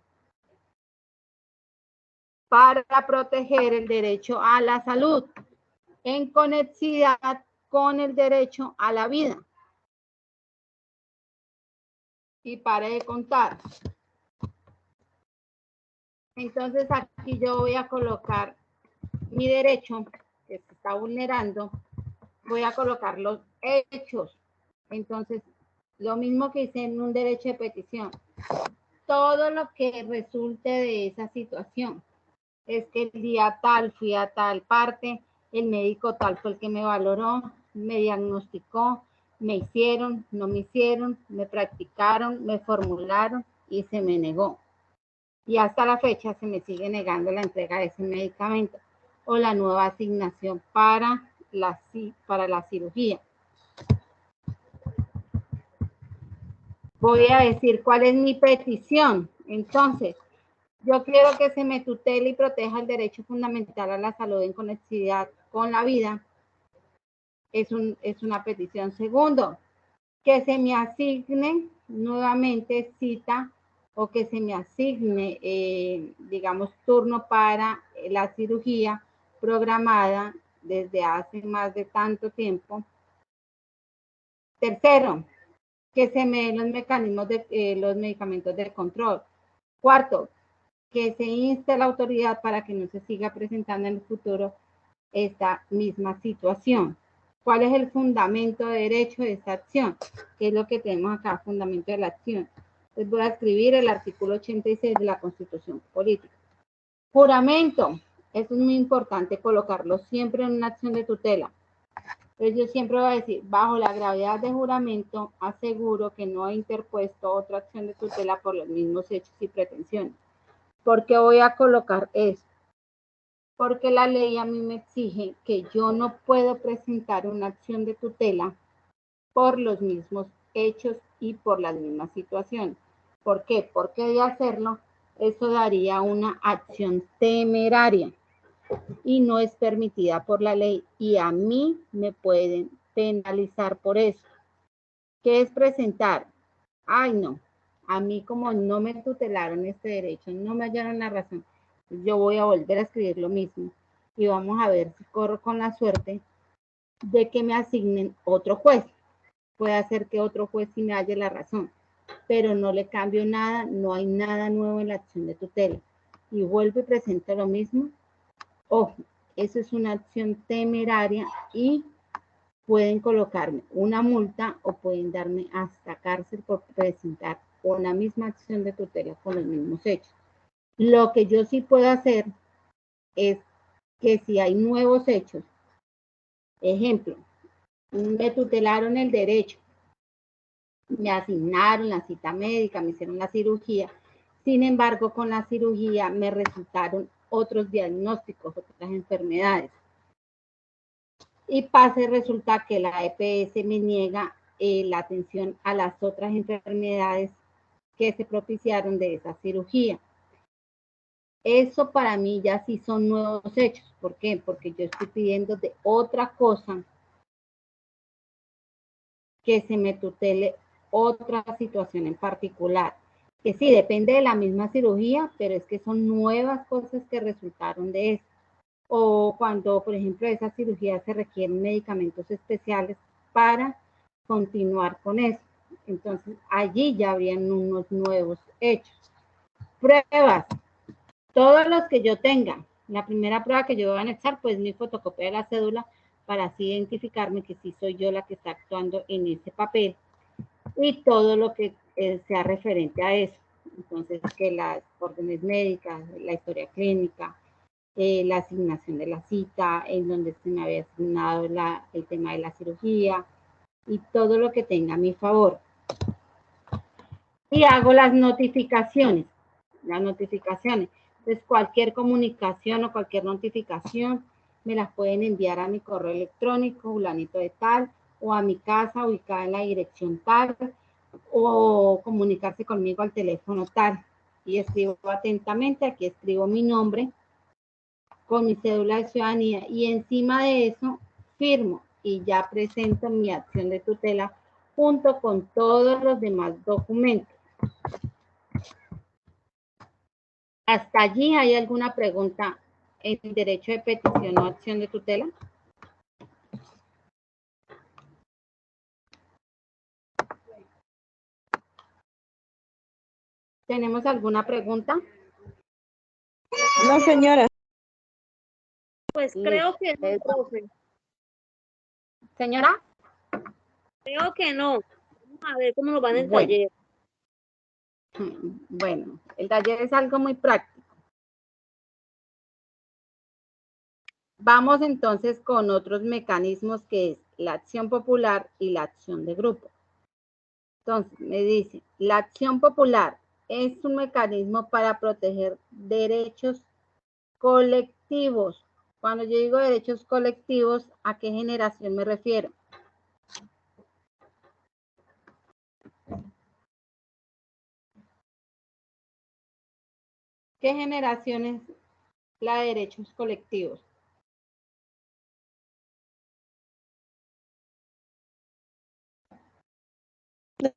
para proteger el derecho a la salud en conexidad con el derecho a la vida. Y pare de contar. Entonces aquí yo voy a colocar mi derecho que se está vulnerando. Voy a colocar los hechos. Entonces, lo mismo que hice en un derecho de petición. Todo lo que resulte de esa situación. Es que el día tal fui a tal parte, el médico tal fue el que me valoró, me diagnosticó, me hicieron, no me hicieron, me practicaron, me formularon y se me negó. Y hasta la fecha se me sigue negando la entrega de ese medicamento o la nueva asignación para la cirugía. Voy a decir cuál es mi petición. Entonces, yo quiero que se me tutele y proteja el derecho fundamental a la salud en conexidad con la vida. Es una petición. Segundo, que se me asigne nuevamente cita o que se me asigne, digamos, turno para la cirugía programada desde hace más de tanto tiempo. Tercero, que se me den los mecanismos de los medicamentos del control. Cuarto, que se inste a la autoridad para que no se siga presentando en el futuro esta misma situación. ¿Cuál es el fundamento de derecho de esta acción? ¿Qué es lo que tenemos acá? Fundamento de la acción. Les voy a escribir el artículo 86 de la Constitución Política. Juramento. Eso es muy importante colocarlo siempre en una acción de tutela. Entonces yo siempre voy a decir, bajo la gravedad de juramento, aseguro que no he interpuesto otra acción de tutela por los mismos hechos y pretensiones. ¿Por qué voy a colocar eso? Porque la ley a mí me exige que yo no puedo presentar una acción de tutela por los mismos hechos y por las mismas situaciones. ¿Por qué? Porque de hacerlo, eso daría una acción temeraria y no es permitida por la ley y a mí me pueden penalizar por eso. ¿Qué es presentar? Ay, no, a mí como no me tutelaron este derecho, no me hallaron la razón, yo voy a volver a escribir lo mismo y vamos a ver si corro con la suerte de que me asignen otro juez. Puede ser que otro juez sí me halle la razón, pero no le cambio nada, no hay nada nuevo en la acción de tutela. Y vuelvo y presento lo mismo. Ojo, eso es una acción temeraria y pueden colocarme una multa o pueden darme hasta cárcel por presentar una misma acción de tutela con los mismos hechos. Lo que yo sí puedo hacer es que si hay nuevos hechos, ejemplo, me tutelaron el derecho, me asignaron la cita médica, me hicieron la cirugía, sin embargo, con la cirugía me resultaron otros diagnósticos, otras enfermedades. Y pasa y resulta que la EPS me niega la atención a las otras enfermedades que se propiciaron de esa cirugía. Eso para mí ya sí son nuevos hechos. ¿Por qué? Porque yo estoy pidiendo de otra cosa que se me tutele otra situación en particular. Que sí, depende de la misma cirugía, pero es que son nuevas cosas que resultaron de eso. O cuando, por ejemplo, de esa cirugía se requieren medicamentos especiales para continuar con eso. Entonces, allí ya habrían unos nuevos hechos. Pruebas. Todos los que yo tenga. La primera prueba que yo voy a anexar, pues mi fotocopia de la cédula para así identificarme que sí soy yo la que está actuando en ese papel. Y todo lo que sea referente a eso. Entonces, que las órdenes médicas, la historia clínica, la asignación de la cita, en donde se me había asignado el tema de la cirugía y todo lo que tenga a mi favor. Y hago las notificaciones. Entonces, cualquier comunicación o cualquier notificación me las pueden enviar a mi correo electrónico, fulanito de tal, o a mi casa ubicada en la dirección tal, o comunicarse conmigo al teléfono tal. Y escribo atentamente, aquí escribo mi nombre, con mi cédula de ciudadanía y encima de eso firmo y ya presento mi acción de tutela junto con todos los demás documentos. ¿Hasta allí hay alguna pregunta en derecho de petición o acción de tutela? ¿Tenemos alguna pregunta? No, señora. Pues creo que no, profe. Señora. Creo que no. Vamos a ver cómo nos va en el Bueno. taller. Bueno, el taller es algo muy práctico. Vamos entonces con otros mecanismos que es la acción popular y la acción de grupo. Entonces, me dice, la acción popular es un mecanismo para proteger derechos colectivos. Cuando yo digo derechos colectivos, ¿a qué generación me refiero? ¿Qué generación es la de derechos colectivos?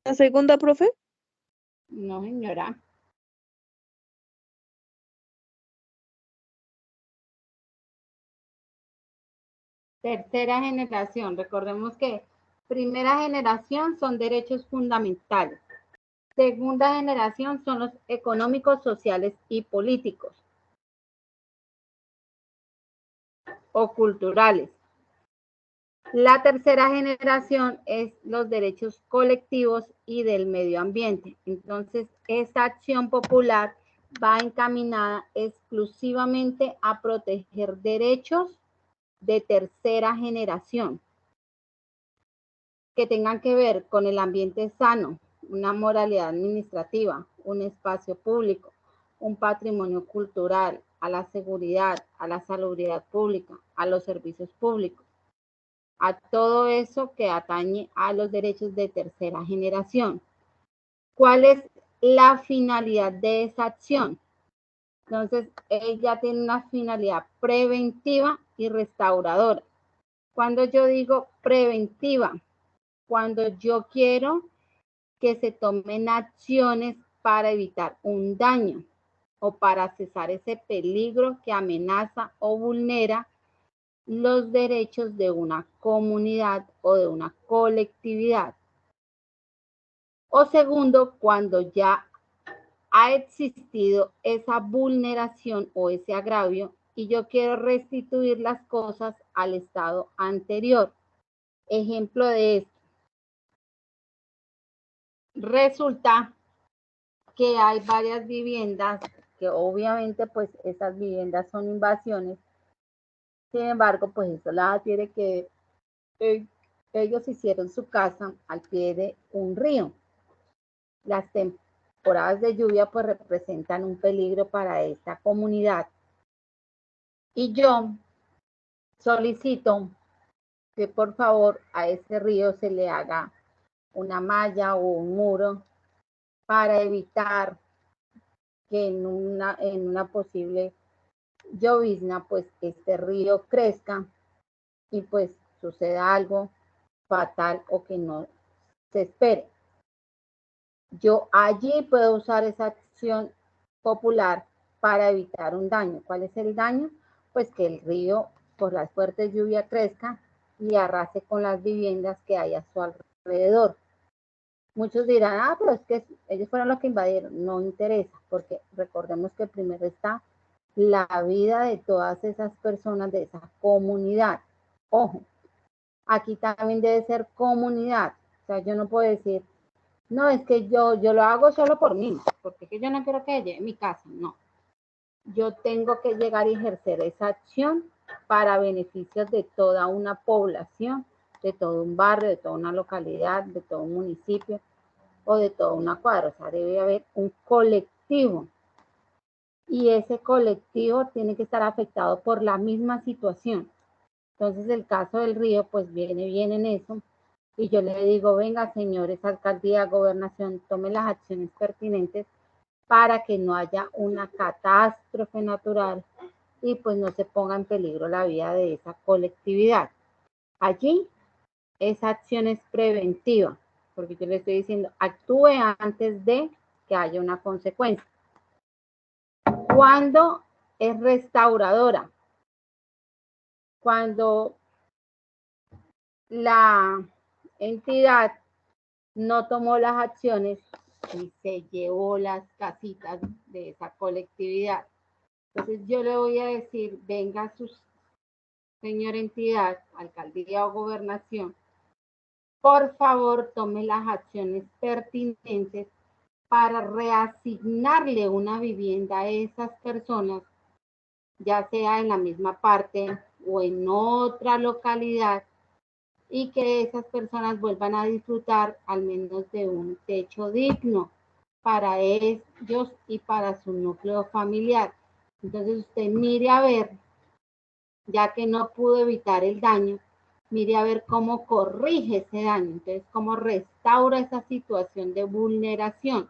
La segunda, profe. No, señora. Tercera generación. Recordemos que primera generación son derechos fundamentales. Segunda generación son los económicos, sociales y políticos o culturales. La tercera generación es los derechos colectivos y del medio ambiente. Entonces, esta acción popular va encaminada exclusivamente a proteger derechos de tercera generación que tengan que ver con el ambiente sano, una moralidad administrativa, un espacio público, un patrimonio cultural, a la seguridad, a la salubridad pública, a los servicios públicos, a todo eso que atañe a los derechos de tercera generación. ¿Cuál es la finalidad de esa acción? Entonces, ella tiene una finalidad preventiva y restauradora. Cuando yo digo preventiva, cuando yo quiero que se tomen acciones para evitar un daño o para cesar ese peligro que amenaza o vulnera los derechos de una comunidad o de una colectividad. O segundo, cuando ya ha existido esa vulneración o ese agravio y yo quiero restituir las cosas al estado anterior. Ejemplo de esto. Resulta que hay varias viviendas que obviamente pues esas viviendas son invasiones. Sin embargo, pues eso la tiene que ellos hicieron su casa al pie de un río. Las temporadas de lluvia pues representan un peligro para esta comunidad. Y yo solicito que por favor a ese río se le haga una malla o un muro para evitar que en una posible llovizna pues este río crezca y pues suceda algo fatal o que no se espere. Yo allí puedo usar esa acción popular para evitar un daño. ¿Cuál es el daño? Pues que el río por las fuertes lluvias crezca y arrase con las viviendas que hay a su alrededor. Muchos dirán, ah, pero es que ellos fueron los que invadieron. No interesa, porque recordemos que primero está la vida de todas esas personas de esa comunidad. Ojo, aquí también debe ser comunidad. O sea, yo no puedo decir, no, es que yo lo hago solo por mí, porque es que yo no quiero que llegue a mi casa. No, yo tengo que llegar y ejercer esa acción para beneficios de toda una población, de todo un barrio, de toda una localidad, de todo un municipio o de toda una cuadra. O sea, debe haber un colectivo. Y ese colectivo tiene que estar afectado por la misma situación. Entonces, el caso del río, pues viene bien en eso. Y yo le digo, venga, señores, alcaldía, gobernación, tomen las acciones pertinentes para que no haya una catástrofe natural y pues no se ponga en peligro la vida de esa colectividad. Allí, esa acción es preventiva, porque yo le estoy diciendo, actúe antes de que haya una consecuencia. Cuando es restauradora, cuando la entidad no tomó las acciones y se llevó las casitas de esa colectividad. Entonces yo le voy a decir, venga su señora entidad, alcaldía o gobernación, por favor tome las acciones pertinentes para reasignarle una vivienda a esas personas, ya sea en la misma parte o en otra localidad, y que esas personas vuelvan a disfrutar al menos de un techo digno para ellos y para su núcleo familiar. Entonces usted mire a ver, ya que no pudo evitar el daño, mire a ver cómo corrige ese daño, entonces cómo restaura esa situación de vulneración.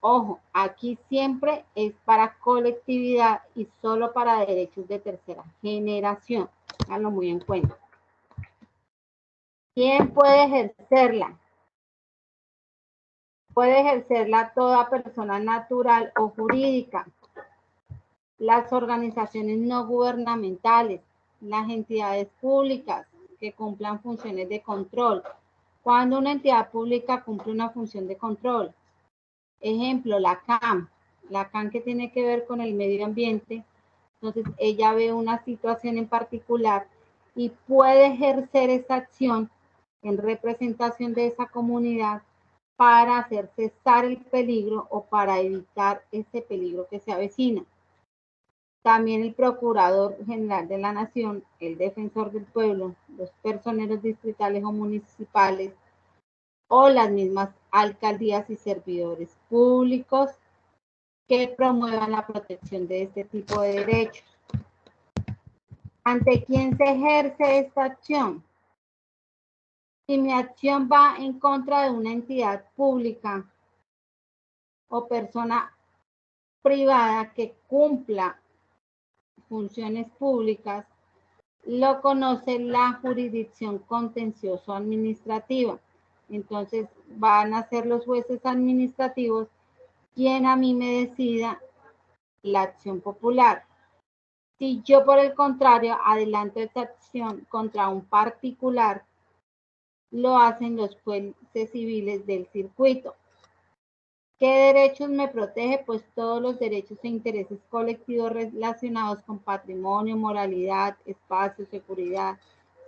Ojo, aquí siempre es para colectividad y solo para derechos de tercera generación. Háganlo muy en cuenta. ¿Quién puede ejercerla? Puede ejercerla toda persona natural o jurídica, las organizaciones no gubernamentales, las entidades públicas que cumplan funciones de control. Cuando una entidad pública cumple una función de control, ejemplo, la CAM que tiene que ver con el medio ambiente, entonces ella ve una situación en particular y puede ejercer esa acción en representación de esa comunidad para hacer cesar el peligro o para evitar ese peligro que se avecina. También el Procurador General de la Nación, el Defensor del Pueblo, los personeros distritales o municipales o las mismas alcaldías y servidores públicos que promuevan la protección de este tipo de derechos. ¿Ante quién se ejerce esta acción? Si mi acción va en contra de una entidad pública o persona privada que cumpla funciones públicas, lo conoce la jurisdicción contencioso administrativa. Entonces van a ser los jueces administrativos quien a mí me decida la acción popular. Si yo por el contrario adelanto esta acción contra un particular, lo hacen los jueces civiles del circuito. ¿Qué derechos me protege? Pues todos los derechos e intereses colectivos relacionados con patrimonio, moralidad, espacio, seguridad,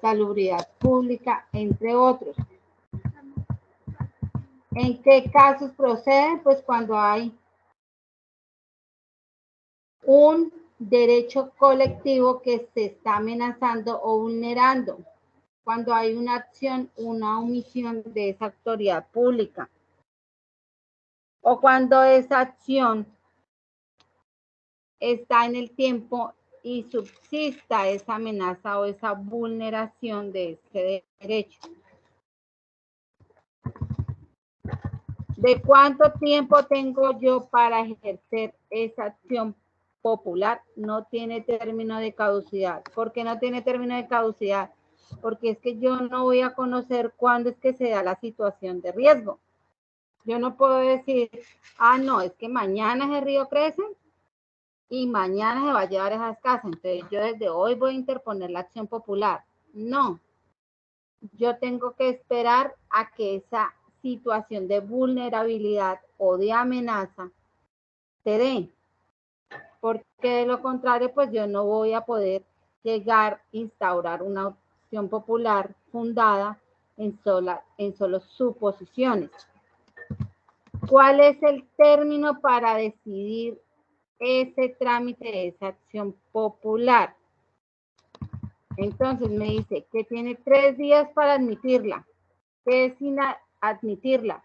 salubridad pública, entre otros. ¿En qué casos proceden? Pues cuando hay un derecho colectivo que se está amenazando o vulnerando, cuando hay una acción, una omisión de esa autoridad pública, o cuando esa acción está en el tiempo y subsista esa amenaza o esa vulneración de ese derecho. ¿De cuánto tiempo tengo yo para ejercer esa acción popular? No tiene término de caducidad. ¿Por qué no tiene término de caducidad? Porque es que yo no voy a conocer cuándo es que se da la situación de riesgo. Yo no puedo decir, no, es que mañana ese río crece y mañana se va a llevar esas casas. Entonces yo desde hoy voy a interponer la acción popular. No, yo tengo que esperar a que esa situación de vulnerabilidad o de amenaza se dé. Porque de lo contrario, pues yo no voy a poder llegar a instaurar una acción popular fundada en solo suposiciones. ¿Cuál es el término para decidir ese trámite de esa acción popular? Entonces me dice que tiene 3 días para admitirla, que es sin admitirla.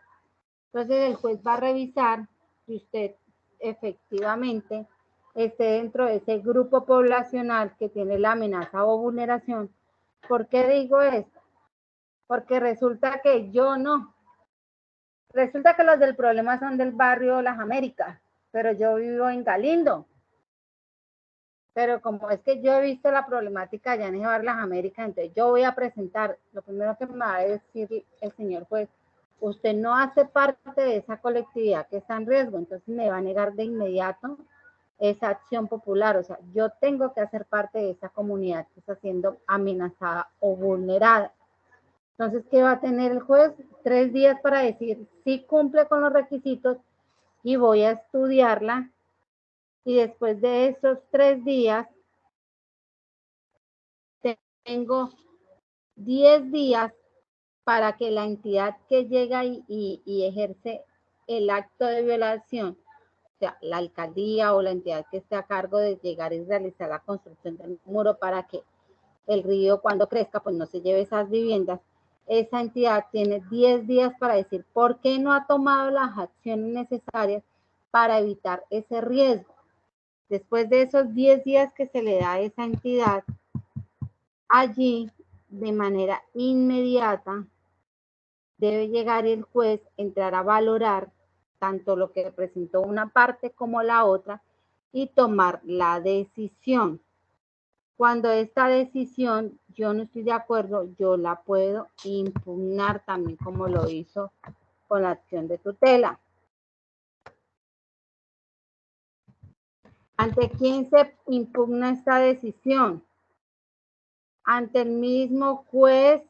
Entonces el juez va a revisar si usted efectivamente esté dentro de ese grupo poblacional que tiene la amenaza o vulneración. ¿Por qué digo esto? Porque resulta que yo no. Resulta que los del problema son del barrio Las Américas, pero yo vivo en Galindo. Pero como es que yo he visto la problemática allá en ese barrio Las Américas, entonces yo voy a presentar, lo primero que me va a decir el señor juez, usted no hace parte de esa colectividad que está en riesgo, entonces me va a negar de inmediato esa acción popular. O sea, yo tengo que hacer parte de esa comunidad que está siendo amenazada o vulnerada. Entonces, ¿qué va a tener el juez? 3 días para decir si cumple con los requisitos y voy a estudiarla. Y después de esos 3 días, tengo 10 días para que la entidad que llega y ejerce el acto de violación, o sea, la alcaldía o la entidad que esté a cargo de llegar y realizar la construcción del muro para que el río cuando crezca pues no se lleve esas viviendas, esa entidad tiene 10 días para decir por qué no ha tomado las acciones necesarias para evitar ese riesgo. Después de esos 10 días que se le da a esa entidad, allí de manera inmediata debe llegar el juez, entrar a valorar tanto lo que presentó una parte como la otra y tomar la decisión. Cuando esta decisión yo no estoy de acuerdo, yo la puedo impugnar también como lo hizo con la acción de tutela. ¿Ante quién se impugna esta decisión? Ante el mismo juez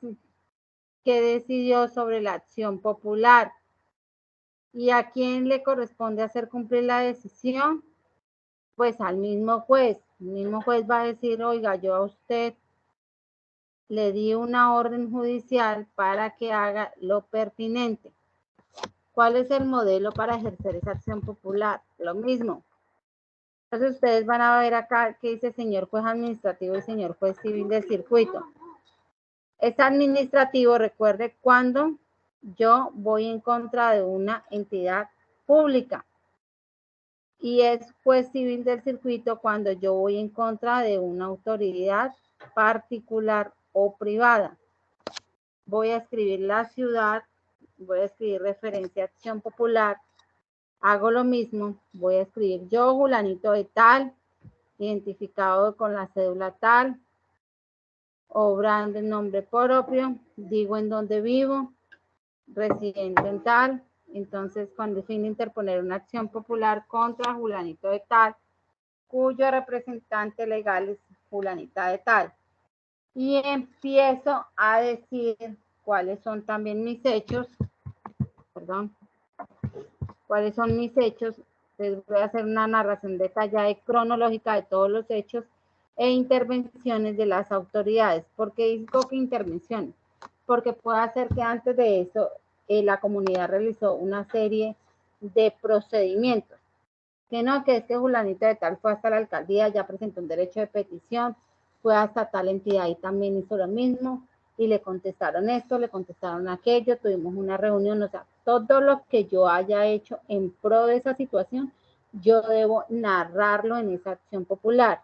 que decidió sobre la acción popular. ¿Y a quién le corresponde hacer cumplir la decisión? Pues al mismo juez. El mismo juez va a decir, oiga, yo a usted le di una orden judicial para que haga lo pertinente. ¿Cuál es el modelo para ejercer esa acción popular? Lo mismo. Entonces ustedes van a ver acá que dice señor juez administrativo y señor juez civil del circuito. Es administrativo, recuerde, cuando yo voy en contra de una entidad pública. Y es juez civil del circuito cuando yo voy en contra de una autoridad particular o privada. Voy a escribir la ciudad, voy a escribir referencia a acción popular, hago lo mismo, voy a escribir yo, Julanito de tal, identificado con la cédula tal, obrando en nombre propio, digo en dónde vivo, residente en tal. Entonces, cuando fin interponer una acción popular contra Julanito de tal, cuyo representante legal es Julanita de tal. Y empiezo a decir cuáles son también mis hechos, cuáles son mis hechos. Les voy a hacer una narración detallada y cronológica de todos los hechos e intervenciones de las autoridades. ¿Por qué digo que intervenciones? Porque puede ser que antes de eso la comunidad realizó una serie de procedimientos. Que no, que es que Julanita de tal fue hasta la alcaldía, ya presentó un derecho de petición, fue hasta tal entidad y también hizo lo mismo, y le contestaron esto, le contestaron aquello, tuvimos una reunión, o sea, todo lo que yo haya hecho en pro de esa situación, yo debo narrarlo en esa acción popular.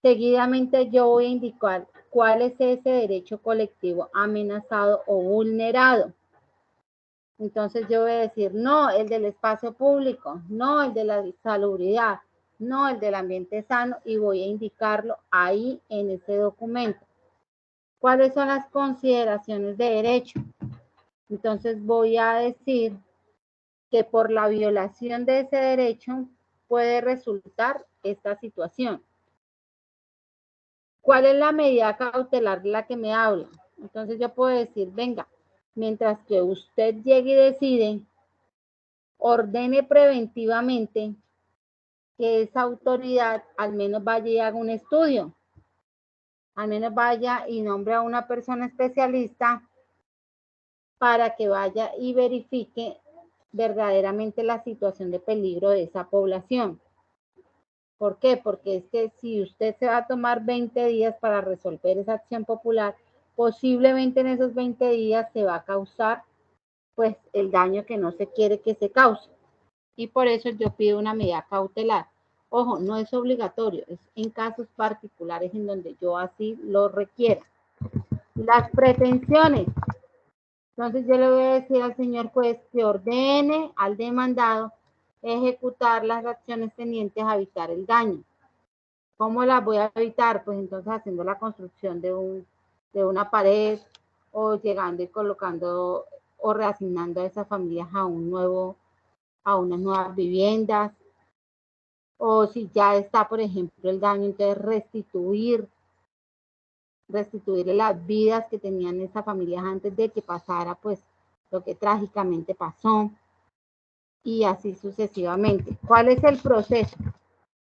Seguidamente yo voy a indicar cuál es ese derecho colectivo amenazado o vulnerado. Entonces yo voy a decir, no, el del espacio público, no, el de la salubridad, no, el del ambiente sano, y voy a indicarlo ahí en ese documento. ¿Cuáles son las consideraciones de derecho? Entonces voy a decir que por la violación de ese derecho puede resultar esta situación. ¿Cuál es la medida cautelar de la que me habla? Entonces yo puedo decir, venga, mientras que usted llegue y decide, ordene preventivamente que esa autoridad al menos vaya y haga un estudio, al menos vaya y nombre a una persona especialista para que vaya y verifique verdaderamente la situación de peligro de esa población. ¿Por qué? Porque es que si usted se va a tomar 20 días para resolver esa acción popular, posiblemente en esos 20 días se va a causar pues el daño que no se quiere que se cause. Y por eso yo pido una medida cautelar. Ojo, no es obligatorio, es en casos particulares en donde yo así lo requiera. Las pretensiones. Entonces yo le voy a decir al señor juez que ordene al demandado ejecutar las acciones tendientes a evitar el daño. ¿Cómo las voy a evitar? Pues entonces haciendo la construcción de una pared o llegando y colocando o reasignando a esas familias a unas nuevas viviendas, o si ya está, por ejemplo, el daño, entonces restituirle las vidas que tenían esas familias antes de que pasara pues lo que trágicamente pasó, y así sucesivamente. ¿Cuál es el proceso?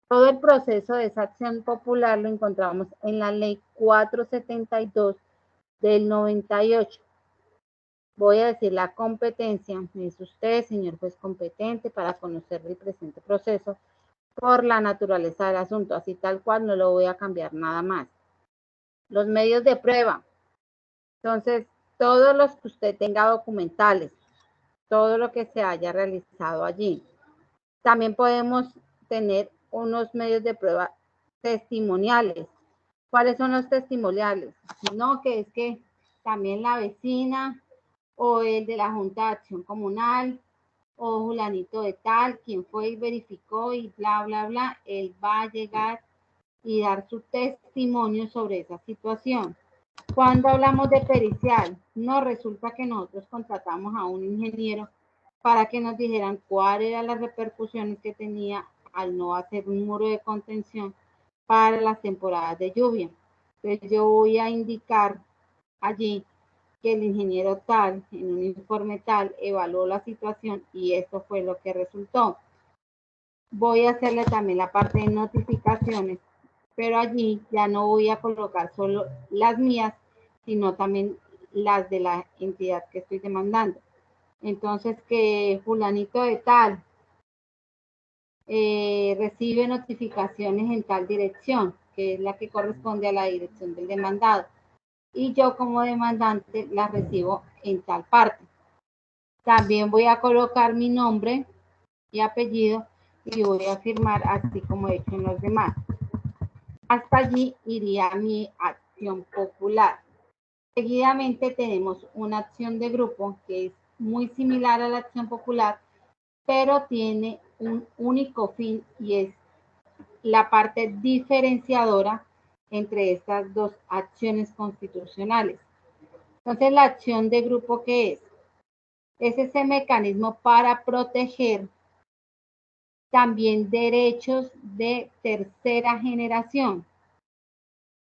Todo el proceso de esa acción popular lo encontramos en la ley 472 del 98. Voy a decir la competencia. Es usted, señor juez competente, para conocer el presente proceso por la naturaleza del asunto. Así tal cual, no lo voy a cambiar nada más. Los medios de prueba. Entonces, todos los que usted tenga documentales, todo lo que se haya realizado allí. También podemos tener unos medios de prueba testimoniales. ¿Cuáles son los testimoniales? No, que es que también la vecina o el de la Junta de Acción Comunal o Julanito de tal, quien fue y verificó y bla, bla, bla, él va a llegar y dar su testimonio sobre esa situación. Cuando hablamos de pericial, no, resulta que nosotros contratamos a un ingeniero para que nos dijeran cuáles eran las repercusiones que tenía al no hacer un muro de contención para las temporadas de lluvia. Entonces yo voy a indicar allí que el ingeniero tal, en un informe tal, evaluó la situación y esto fue lo que resultó. Voy a hacerle también la parte de notificaciones, pero allí ya no voy a colocar solo las mías, sino también las de la entidad que estoy demandando. Entonces, que fulanito de tal recibe notificaciones en tal dirección, que es la que corresponde a la dirección del demandado, y yo como demandante las recibo en tal parte. También voy a colocar mi nombre y apellido y voy a firmar así como he hecho en los demás. Hasta allí iría mi acción popular. Seguidamente tenemos una acción de grupo que es muy similar a la acción popular, pero tiene un único fin y es la parte diferenciadora entre estas dos acciones constitucionales. Entonces, la acción de grupo, ¿qué es? Es ese mecanismo para proteger también derechos de tercera generación.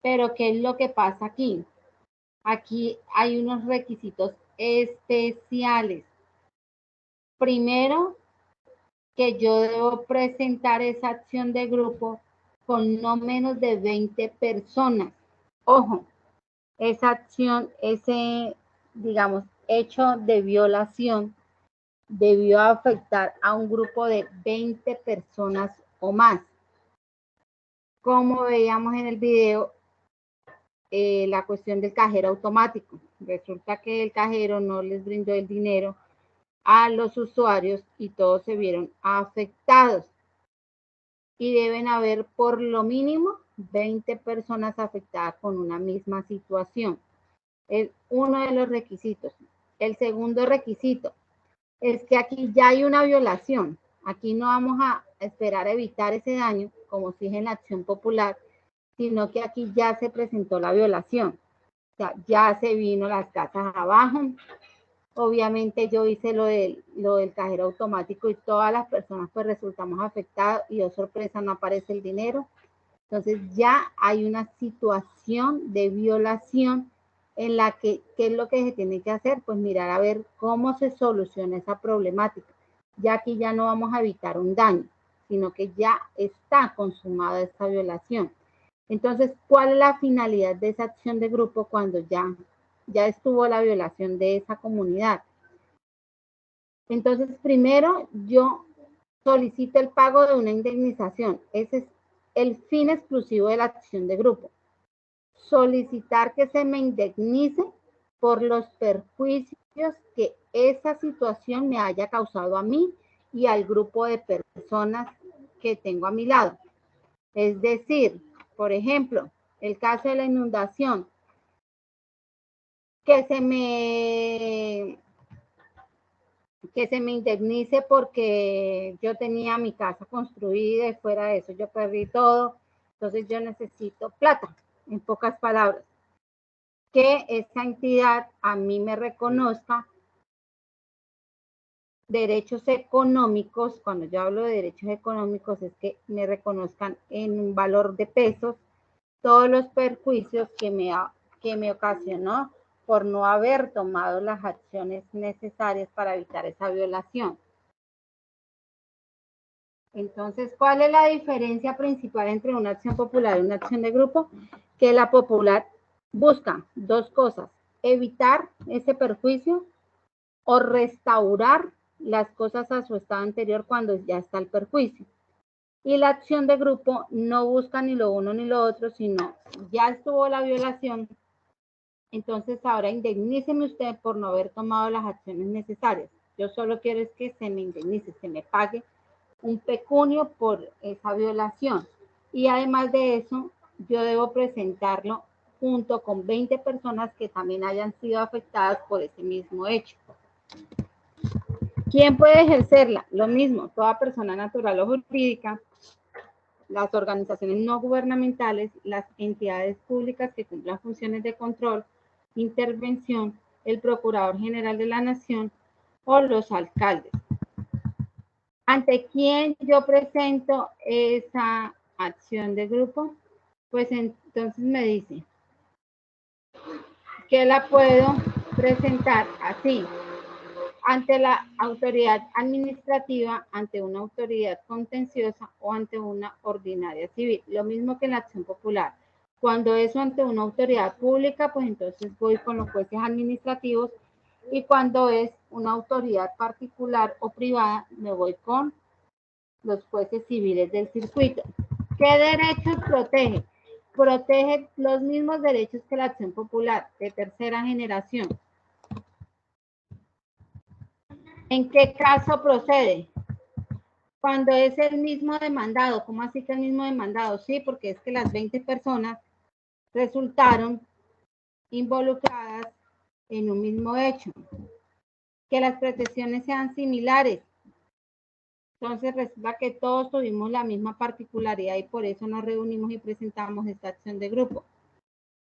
Pero, ¿qué es lo que pasa aquí? Aquí hay unos requisitos especiales. Primero, que yo debo presentar esa acción de grupo con no menos de 20 personas. Ojo, esa acción, ese, digamos, hecho de violación debió afectar a un grupo de 20 personas o más. Como veíamos en el video, la cuestión del cajero automático. Resulta que el cajero no les brindó el dinero a los usuarios y todos se vieron afectados. Y deben haber por lo mínimo 20 personas afectadas con una misma situación. Es uno de los requisitos. El segundo requisito es que aquí ya hay una violación. Aquí no vamos a esperar a evitar ese daño, como se dice en la acción popular, sino que aquí ya se presentó la violación. O sea, ya se vino las casas abajo. Obviamente yo hice lo del cajero automático y todas las personas pues resultamos afectadas y, oh sorpresa, no aparece el dinero. Entonces ya hay una situación de violación en la que, ¿qué es lo que se tiene que hacer? Pues mirar a ver cómo se soluciona esa problemática. Ya aquí ya no vamos a evitar un daño, sino que ya está consumada esta violación. Entonces, ¿cuál es la finalidad de esa acción de grupo cuando ya estuvo la violación de esa comunidad? Entonces, primero yo solicito el pago de una indemnización. Ese es el fin exclusivo de la acción de grupo. Solicitar que se me indemnice por los perjuicios que esa situación me haya causado a mí y al grupo de personas que tengo a mi lado. Es decir, por ejemplo, el caso de la inundación, que se me indemnice porque yo tenía mi casa construida y fuera de eso yo perdí todo, entonces yo necesito plata, en pocas palabras, que esa entidad a mí me reconozca derechos económicos. Cuando yo hablo de derechos económicos es que me reconozcan en un valor de pesos todos los perjuicios que me ocasionó por no haber tomado las acciones necesarias para evitar esa violación. Entonces, ¿cuál es la diferencia principal entre una acción popular y una acción de grupo? Que la popular busca dos cosas: evitar ese perjuicio o restaurar las cosas a su estado anterior cuando ya está el perjuicio. Y la acción de grupo no busca ni lo uno ni lo otro, sino ya estuvo la violación, entonces ahora indemníceme usted por no haber tomado las acciones necesarias. Yo solo quiero es que se me indemnice, se me pague un pecunio por esa violación. Y además de eso, yo debo presentarlo junto con 20 personas que también hayan sido afectadas por ese mismo hecho. ¿Quién puede ejercerla? Lo mismo, toda persona natural o jurídica, las organizaciones no gubernamentales, las entidades públicas que cumplan funciones de control, intervención, el Procurador General de la Nación o los alcaldes. ¿Ante quién yo presento esa acción de grupo? Pues entonces me dice que la puedo presentar así: ante la autoridad administrativa, ante una autoridad contenciosa o ante una ordinaria civil. Lo mismo que en la acción popular. Cuando es ante una autoridad pública, pues entonces voy con los jueces administrativos, y cuando es una autoridad particular o privada, me voy con los jueces civiles del circuito. ¿Qué derechos protege? Protege los mismos derechos que la acción popular de tercera generación. ¿En qué caso procede? Cuando es el mismo demandado. ¿Cómo así que el mismo demandado? Sí, porque es que las 20 personas resultaron involucradas en un mismo hecho. Que las pretensiones sean similares. Entonces resulta que todos tuvimos la misma particularidad y por eso nos reunimos y presentamos esta acción de grupo.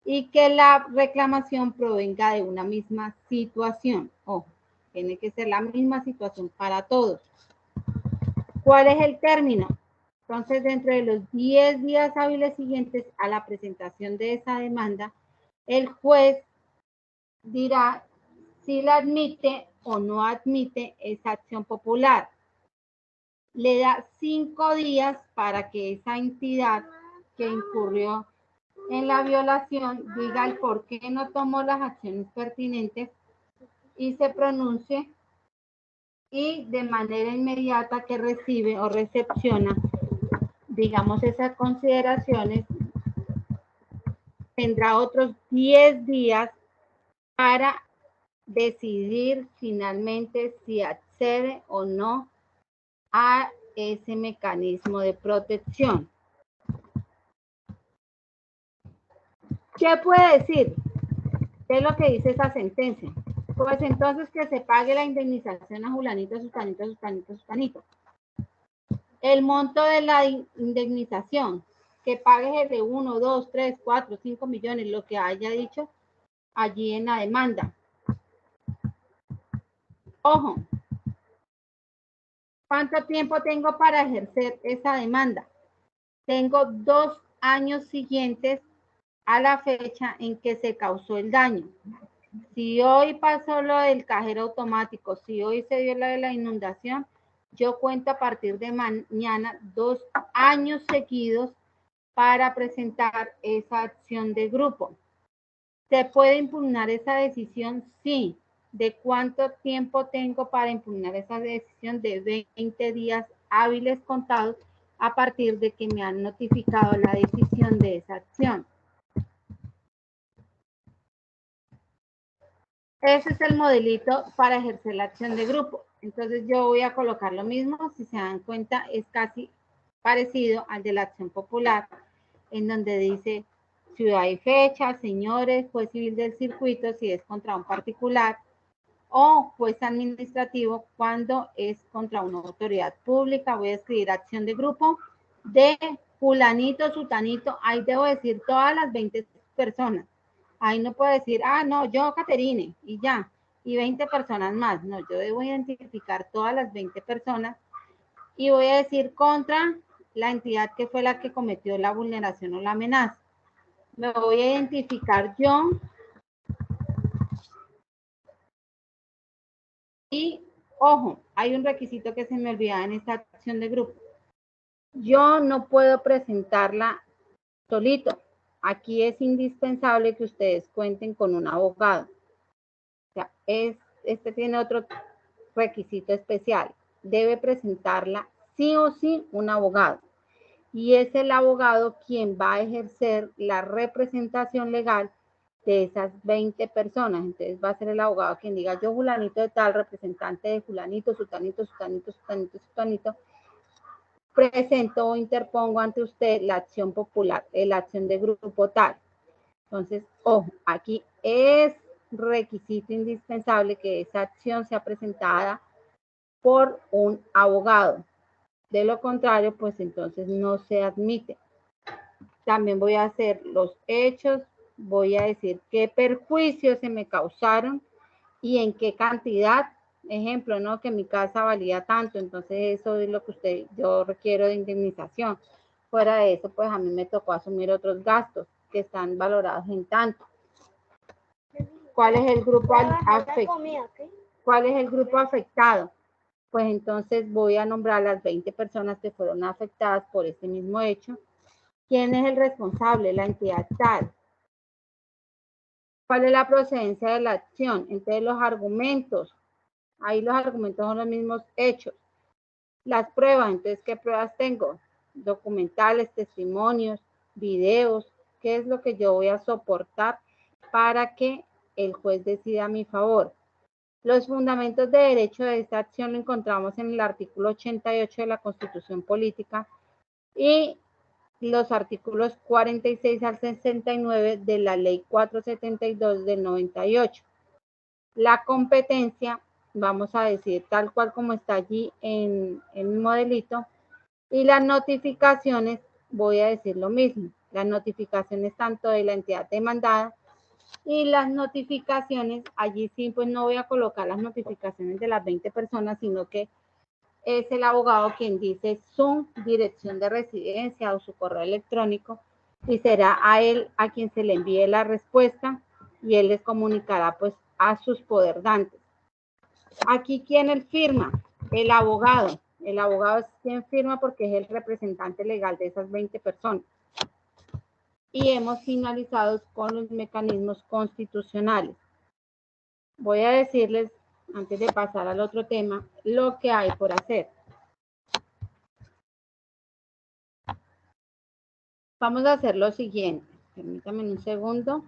Y que la reclamación provenga de una misma situación. Ojo, tiene que ser la misma situación para todos. ¿Cuál es el término? Entonces, dentro de los 10 días hábiles siguientes a la presentación de esa demanda, el juez dirá si la admite o no admite esa acción popular. Le da 5 días para que esa entidad que incurrió en la violación diga el por qué no tomó las acciones pertinentes y se pronuncie, y de manera inmediata que recibe o recepciona, digamos, esas consideraciones, tendrá otros 10 días para decidir finalmente si accede o no a ese mecanismo de protección. ¿Qué puede decir? ¿Qué es lo que dice esa sentencia? Pues entonces que se pague la indemnización a Julanito, Sustanito, Sustanito, Sustanito. El monto de la indemnización, que pague de 1, 2, 3, 4, 5 millones, lo que haya dicho allí en la demanda. Ojo, ¿cuánto tiempo tengo para ejercer esa demanda? Tengo 2 años siguientes a la fecha en que se causó el daño. Si hoy pasó lo del cajero automático, si hoy se dio la de la inundación, yo cuento a partir de mañana 2 años seguidos para presentar esa acción de grupo. ¿Se puede impugnar esa decisión? Sí. ¿De cuánto tiempo tengo para impugnar esa decisión? De 20 días hábiles contados a partir de que me han notificado la decisión de esa acción. Ese es el modelito para ejercer la acción de grupo. Entonces yo voy a colocar lo mismo. Si se dan cuenta, es casi parecido al de la acción popular, en donde dice ciudad y fecha, señores, juez civil del circuito si es contra un particular, o juez administrativo cuando es contra una autoridad pública. Voy a escribir acción de grupo de fulanito, sutanito. Ahí debo decir todas las 20 personas. Ahí no puedo decir, ah, no, yo, Caterine, y ya. y 20 personas más. No, yo debo identificar todas las 20 personas y voy a decir contra la entidad que fue la que cometió la vulneración o la amenaza. Me voy a identificar yo y, ojo, hay un requisito que se me olvidaba en esta acción de grupo. Yo no puedo presentarla solito. Aquí es indispensable que ustedes cuenten con un abogado. O sea, este tiene otro requisito especial. Debe presentarla sí o sí un abogado. Y es el abogado quien va a ejercer la representación legal de esas 20 personas. Entonces va a ser el abogado quien diga, yo fulanito de tal, representante de fulanito, sutanito, sutanito, sutanito, sutanito, presento o interpongo ante usted la acción popular, la acción de grupo tal. Entonces, ojo, aquí es requisito indispensable que esa acción sea presentada por un abogado. De lo contrario, pues entonces no se admite. También voy a hacer los hechos, voy a decir qué perjuicios se me causaron y en qué cantidad. Ejemplo, ¿no? Que mi casa valía tanto, entonces eso es lo que yo requiero de indemnización. Fuera de eso, pues a mí me tocó asumir otros gastos que están valorados en tanto. ¿Cuál es el grupo afectado? ¿Cuál es el grupo afectado? Pues entonces voy a nombrar las 20 personas que fueron afectadas por este mismo hecho. ¿Quién es el responsable? La entidad tal. ¿Cuál es la procedencia de la acción? Entonces los argumentos. Ahí los argumentos son los mismos hechos. Las pruebas, entonces, ¿qué pruebas tengo? Documentales, testimonios, videos. ¿Qué es lo que yo voy a soportar para que el juez decida a mi favor? Los fundamentos de derecho de esta acción lo encontramos en el artículo 88 de la Constitución Política y los artículos 46 al 69 de la Ley 472 del 98. La competencia, vamos a decir tal cual como está allí en el modelito, y las notificaciones, voy a decir lo mismo. Las notificaciones tanto de la entidad demandada y las notificaciones, allí sí, pues no voy a colocar las notificaciones de las 20 personas, sino que es el abogado quien dice su dirección de residencia o su correo electrónico y será a él a quien se le envíe la respuesta y él les comunicará pues a sus poderdantes. Aquí, ¿quién firma? El abogado. El abogado es quien firma porque es el representante legal de esas 20 personas. Y hemos finalizado con los mecanismos constitucionales. Voy a decirles, antes de pasar al otro tema, lo que hay por hacer. Vamos a hacer lo siguiente. Permítanme un segundo.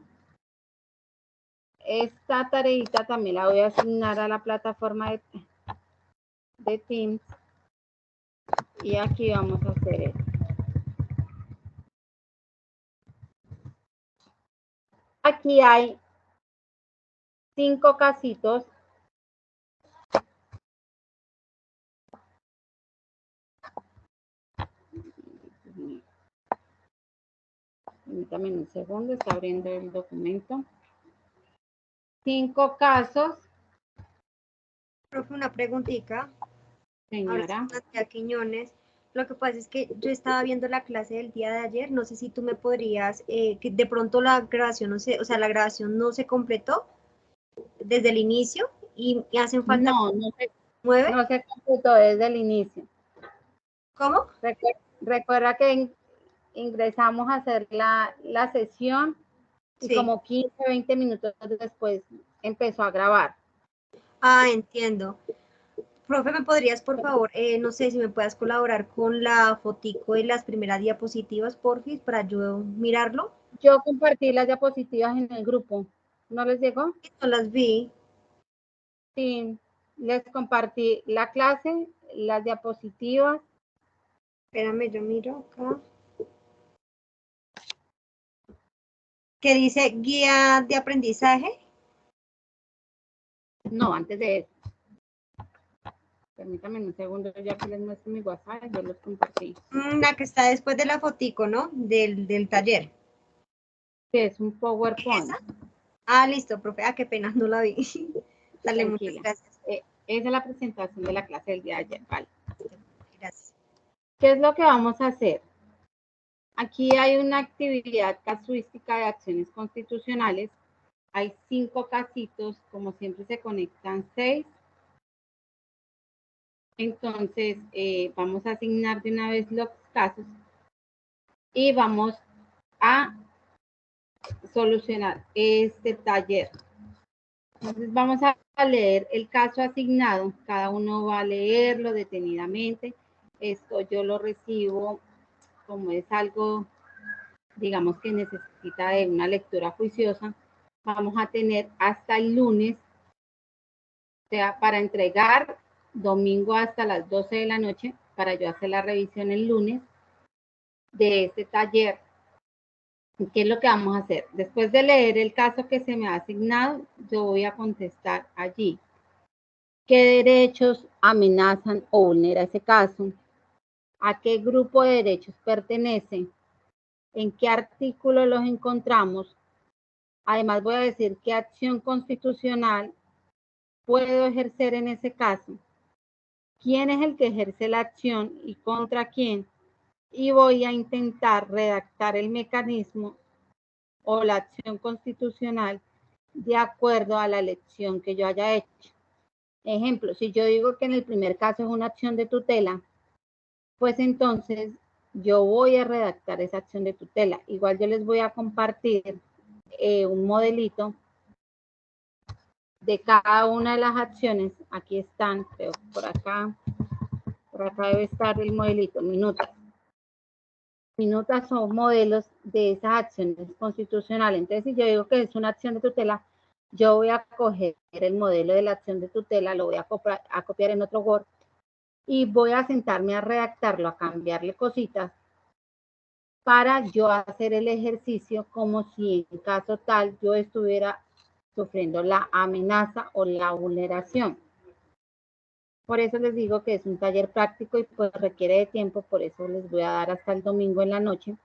Esta tareita también la voy a asignar a la plataforma de Teams. Y aquí vamos a hacer esto. Aquí hay 5 casitos. Permítame un segundo, está abriendo el documento. 5 casos. Profe, una preguntita. Señora. Ahora, Quiñones. Lo que pasa es que yo estaba viendo la clase del día de ayer, no sé si tú me podrías, que de pronto la grabación no se, o sea, la grabación no se completó desde el inicio y hacen falta. No se completó desde el inicio. ¿Cómo? Recuerda que ingresamos a hacer la sesión y Sí. como 15, 20 minutos después empezó a grabar. Ah, entiendo. Profe, ¿me podrías, por favor, no sé si me puedas colaborar con la fotico de las primeras diapositivas, porfis, para yo mirarlo? Yo compartí las diapositivas en el grupo. ¿No les llegó? No las vi. Sí, les compartí la clase, las diapositivas. Espérame, yo miro acá. ¿Qué dice guía de aprendizaje? No, antes de eso. Permítame un segundo, ya que les muestro mi WhatsApp, yo los compartí. La que está después de la fotico, ¿no? Del taller. Que es un PowerPoint. ¿Esa? Ah, listo, profe. Ah, qué pena, no la vi. Dale, muchas Tranquila. gracias. Esa es la presentación de la clase del día de ayer, ¿vale? Gracias. ¿Qué es lo que vamos a hacer? Aquí hay una actividad casuística de acciones constitucionales. Hay 5 casitos, como siempre se conectan 6. Entonces, vamos a asignar de una vez los casos y vamos a solucionar este taller. Entonces, vamos a leer el caso asignado. Cada uno va a leerlo detenidamente. Esto yo lo recibo como es algo, digamos, que necesita de una lectura juiciosa. Vamos a tener hasta el lunes, o sea, para entregar domingo hasta las 12 de la noche, para yo hacer la revisión el lunes de este taller. ¿Qué es lo que vamos a hacer? Después de leer el caso que se me ha asignado, yo voy a contestar allí. ¿Qué derechos amenazan o vulnera ese caso? ¿A qué grupo de derechos pertenece? ¿En qué artículo los encontramos? Además voy a decir qué acción constitucional puedo ejercer en ese caso. ¿Quién es el que ejerce la acción y contra quién? Y voy a intentar redactar el mecanismo o la acción constitucional de acuerdo a la elección que yo haya hecho. Ejemplo, si yo digo que en el primer caso es una acción de tutela, pues entonces yo voy a redactar esa acción de tutela. Igual yo les voy a compartir un modelito de cada una de las acciones. Aquí están, creo, por acá debe estar el modelito, minutas. Minutas son modelos de esas acciones constitucionales. Entonces, si yo digo que es una acción de tutela, yo voy a coger el modelo de la acción de tutela, lo voy a copiar en otro Word y voy a sentarme a redactarlo, a cambiarle cositas para yo hacer el ejercicio como si en caso tal yo estuviera sufriendo la amenaza o la vulneración. Por eso les digo que es un taller práctico y pues requiere de tiempo, por eso les voy a dar hasta el domingo en la noche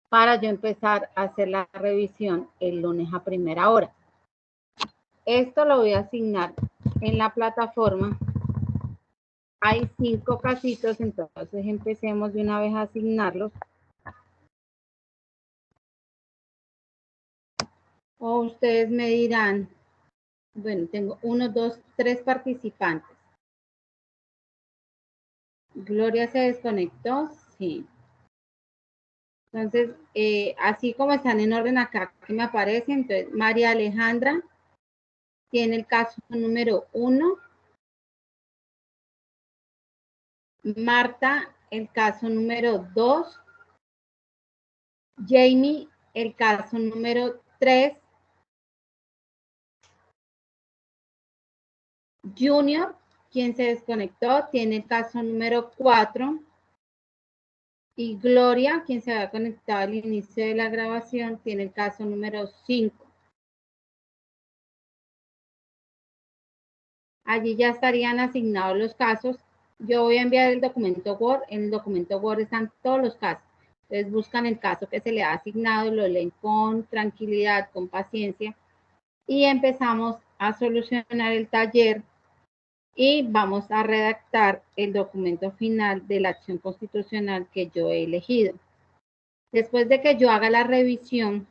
para yo empezar a hacer la revisión el lunes a primera hora. Esto lo voy a asignar en la plataforma. Hay 5 casitos, entonces empecemos de una vez a asignarlos. O ustedes me dirán, bueno, tengo 1, 2, 3 participantes. Gloria se desconectó, sí. Entonces, así como están en orden acá que me aparece, entonces María Alejandra tiene el caso número 1. Marta, el caso número 2. Jamie, el caso número 3. Junior, quien se desconectó, tiene el caso número 4. Y Gloria, quien se había conectado al inicio de la grabación, tiene el caso número 5. Allí ya estarían asignados los casos. Yo voy a enviar el documento Word. En el documento Word están todos los casos. Entonces buscan el caso que se le ha asignado, lo leen con tranquilidad, con paciencia y empezamos a solucionar el taller y vamos a redactar el documento final de la acción constitucional que yo he elegido. Después de que yo haga la revisión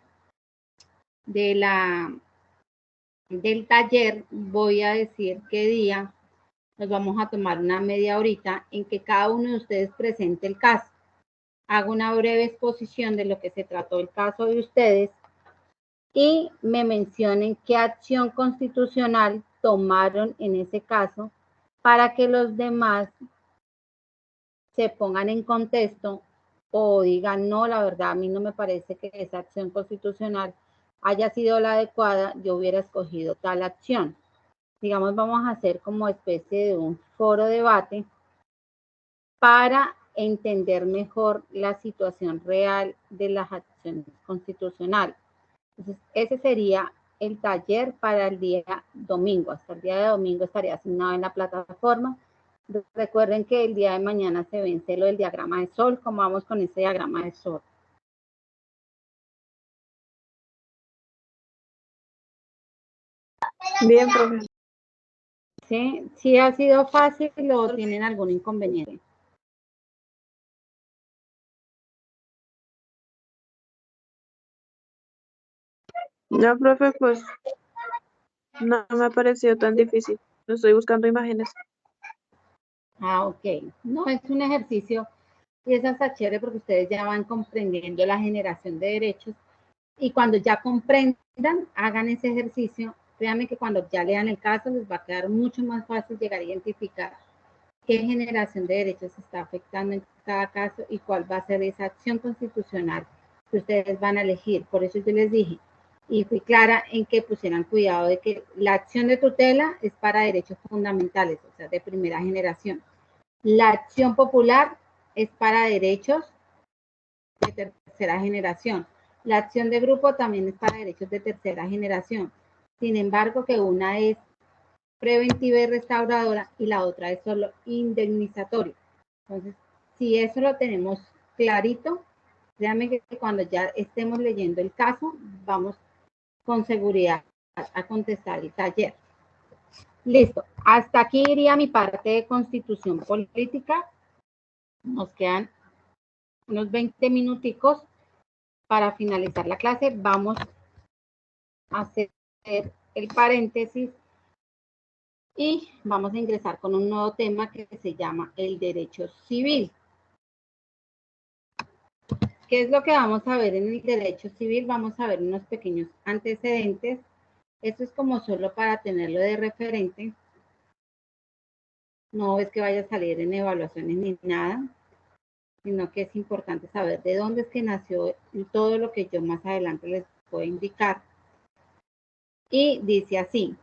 del taller, voy a decir qué día nos vamos a tomar una media horita en que cada uno de ustedes presente el caso. Hago una breve exposición de lo que se trató el caso de ustedes y me mencionen qué acción constitucional tomaron en ese caso para que los demás se pongan en contexto o digan, no, la verdad, a mí no me parece que esa acción constitucional haya sido la adecuada, yo hubiera escogido tal acción. Digamos, vamos a hacer como especie de un foro debate para entender mejor la situación real de las acciones constitucionales. Entonces, ese sería el taller para el día domingo. Hasta el día de domingo estaría asignado en la plataforma. Recuerden que el día de mañana se vence lo del diagrama de sol. ¿Cómo vamos con ese diagrama de sol? Bien, profe. ¿Sí? ¿Sí ha sido fácil o tienen algún inconveniente? No, profe, pues no me ha parecido tan difícil. Estoy buscando imágenes. Ah, ok. No, es un ejercicio y es hasta chévere porque ustedes ya van comprendiendo la generación de derechos y cuando ya comprendan, hagan ese ejercicio. Créanme que cuando ya lean el caso les va a quedar mucho más fácil llegar a identificar qué generación de derechos está afectando en cada caso y cuál va a ser esa acción constitucional que ustedes van a elegir. Por eso yo les dije, y fui clara en que pusieran cuidado de que la acción de tutela es para derechos fundamentales, o sea, de primera generación. La acción popular es para derechos de tercera generación. La acción de grupo también es para derechos de tercera generación. Sin embargo, que una es preventiva y restauradora y la otra es solo indemnizatoria. Entonces, si eso lo tenemos clarito, créanme que cuando ya estemos leyendo el caso, vamos con seguridad a contestar el taller. Listo, hasta aquí iría mi parte de constitución política. Nos quedan unos 20 minuticos para finalizar la clase. Vamos a hacer el paréntesis y vamos a ingresar con un nuevo tema que se llama el derecho civil. ¿Qué es lo que vamos a ver en el derecho civil? Vamos a ver unos pequeños antecedentes. Esto es como solo para tenerlo de referente. No es que vaya a salir en evaluaciones ni nada, sino que es importante saber de dónde es que nació todo lo que yo más adelante les puedo indicar. Y dice así,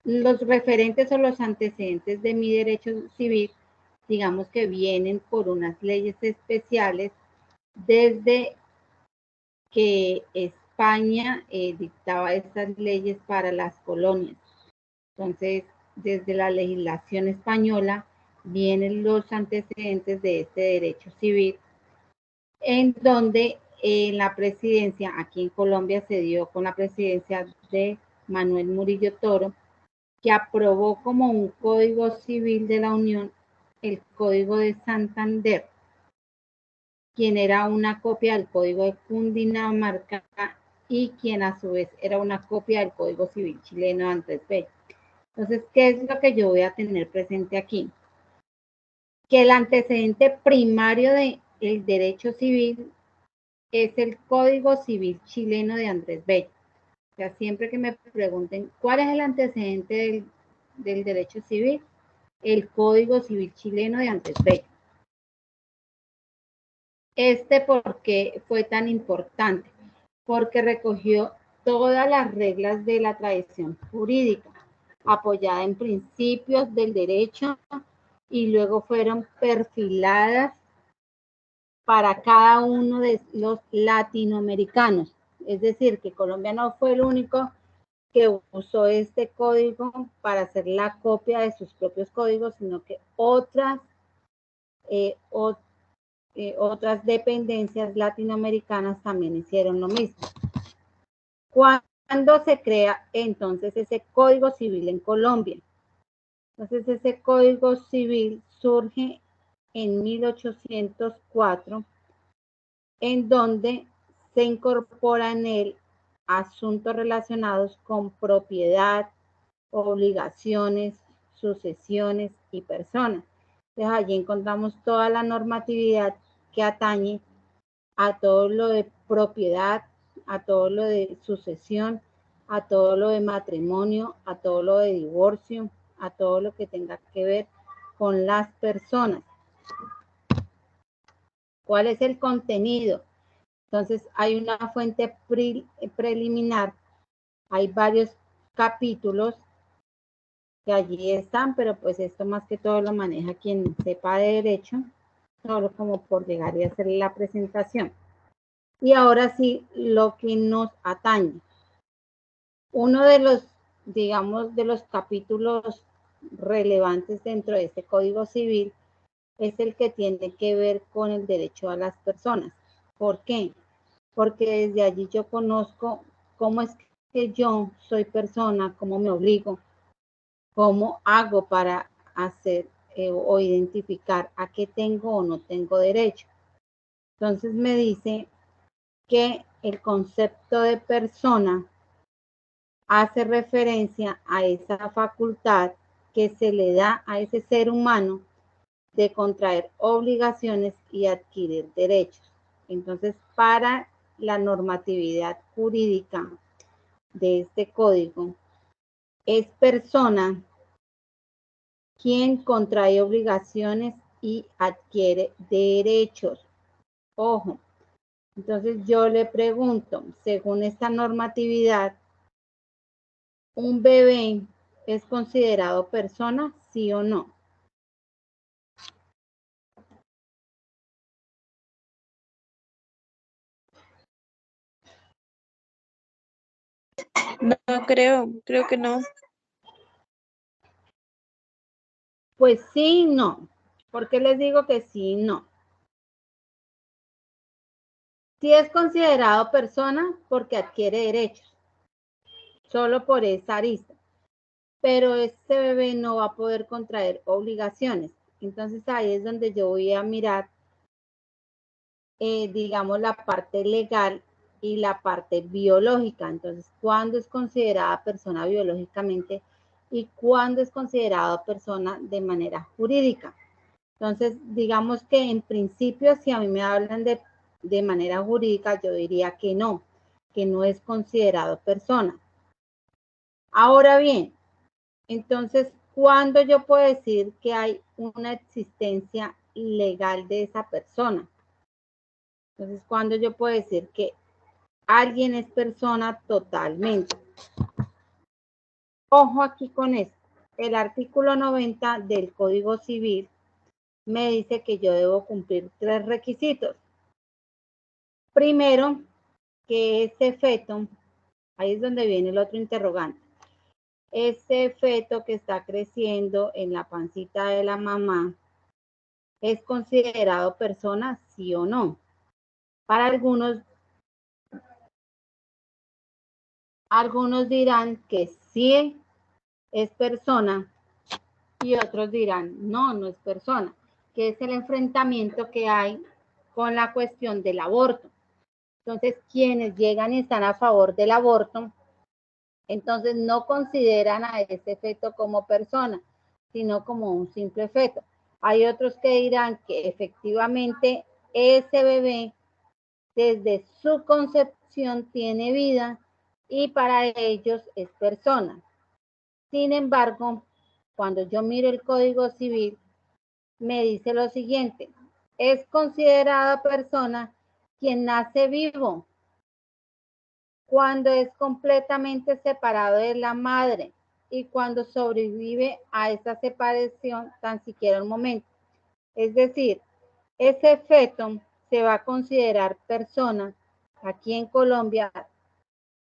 los referentes o los antecedentes de mi derecho civil, digamos que vienen por unas leyes especiales desde que España dictaba estas leyes para las colonias. Entonces, desde la legislación española vienen los antecedentes de este derecho civil, en donde en la presidencia, aquí en Colombia se dio con la presidencia de Manuel Murillo Toro, que aprobó como un código civil de la Unión el Código de Santander, quien era una copia del Código de Cundinamarca y quien a su vez era una copia del Código Civil chileno de Andrés Bello. Entonces, ¿qué es lo que yo voy a tener presente aquí? Que el antecedente primario del derecho civil es el Código Civil chileno de Andrés Bello. O sea, siempre que me pregunten cuál es el antecedente del derecho civil, el Código Civil chileno de Andrés Bello. ¿Por qué fue tan importante? Porque recogió todas las reglas de la tradición jurídica, apoyada en principios del derecho y luego fueron perfiladas para cada uno de los latinoamericanos. Es decir, que Colombia no fue el único que usó este código para hacer la copia de sus propios códigos, sino que otras dependencias latinoamericanas también hicieron lo mismo. ¿Cuándo se crea entonces ese Código Civil en Colombia? Entonces ese Código Civil surge en 1804, en donde se incorpora en él asuntos relacionados con propiedad, obligaciones, sucesiones y personas. Entonces allí encontramos toda la normatividad que atañe a todo lo de propiedad, a todo lo de sucesión, a todo lo de matrimonio, a todo lo de divorcio, a todo lo que tenga que ver con las personas. ¿Cuál es el contenido? Entonces hay una fuente preliminar, hay varios capítulos que allí están, pero pues esto más que todo lo maneja quien sepa de derecho, solo como por llegar y hacer la presentación. Y ahora sí, lo que nos atañe. Uno de los, digamos, de los capítulos relevantes dentro de este Código Civil es el que tiene que ver con el derecho a las personas. ¿Por qué? Porque desde allí yo conozco cómo es que yo soy persona, cómo me obligo, cómo hago para hacer o identificar a qué tengo o no tengo derecho. Entonces me dice que el concepto de persona hace referencia a esa facultad que se le da a ese ser humano de contraer obligaciones y adquirir derechos. Entonces, para la normatividad jurídica de este código, es persona quien contrae obligaciones y adquiere derechos. Ojo, entonces yo le pregunto, según esta normatividad, ¿un bebé es considerado persona, sí o no? No creo que no. Pues sí y no. ¿Por qué les digo que sí y no? Sí es considerado persona porque adquiere derechos, solo por esa arista, pero este bebé no va a poder contraer obligaciones. Entonces ahí es donde yo voy a mirar, digamos, la parte legal y la parte biológica. Entonces, ¿cuándo es considerada persona biológicamente y cuándo es considerada persona de manera jurídica? Entonces, digamos que en principio, si a mí me hablan de manera jurídica, yo diría que no es considerado persona. Ahora bien, entonces, ¿cuándo yo puedo decir que hay una existencia legal de esa persona? Entonces, ¿cuándo yo puedo decir que alguien es persona totalmente? Ojo aquí con esto. El artículo 90 del Código Civil me dice que yo debo cumplir 3 requisitos. Primero, que ese feto, ahí es donde viene el otro interrogante, ese feto que está creciendo en la pancita de la mamá, ¿es considerado persona, sí o no? Para algunos dirán que sí es persona y otros dirán no es persona, que es el enfrentamiento que hay con la cuestión del aborto. Entonces, quienes llegan y están a favor del aborto, entonces no consideran a ese feto como persona, sino como un simple feto. Hay otros que dirán que efectivamente ese bebé desde su concepción tiene vida y para ellos es persona. Sin embargo, cuando yo miro el Código Civil, me dice lo siguiente: es considerada persona quien nace vivo cuando es completamente separado de la madre y cuando sobrevive a esa separación tan siquiera un momento. Es decir, ese feto se va a considerar persona aquí en Colombia,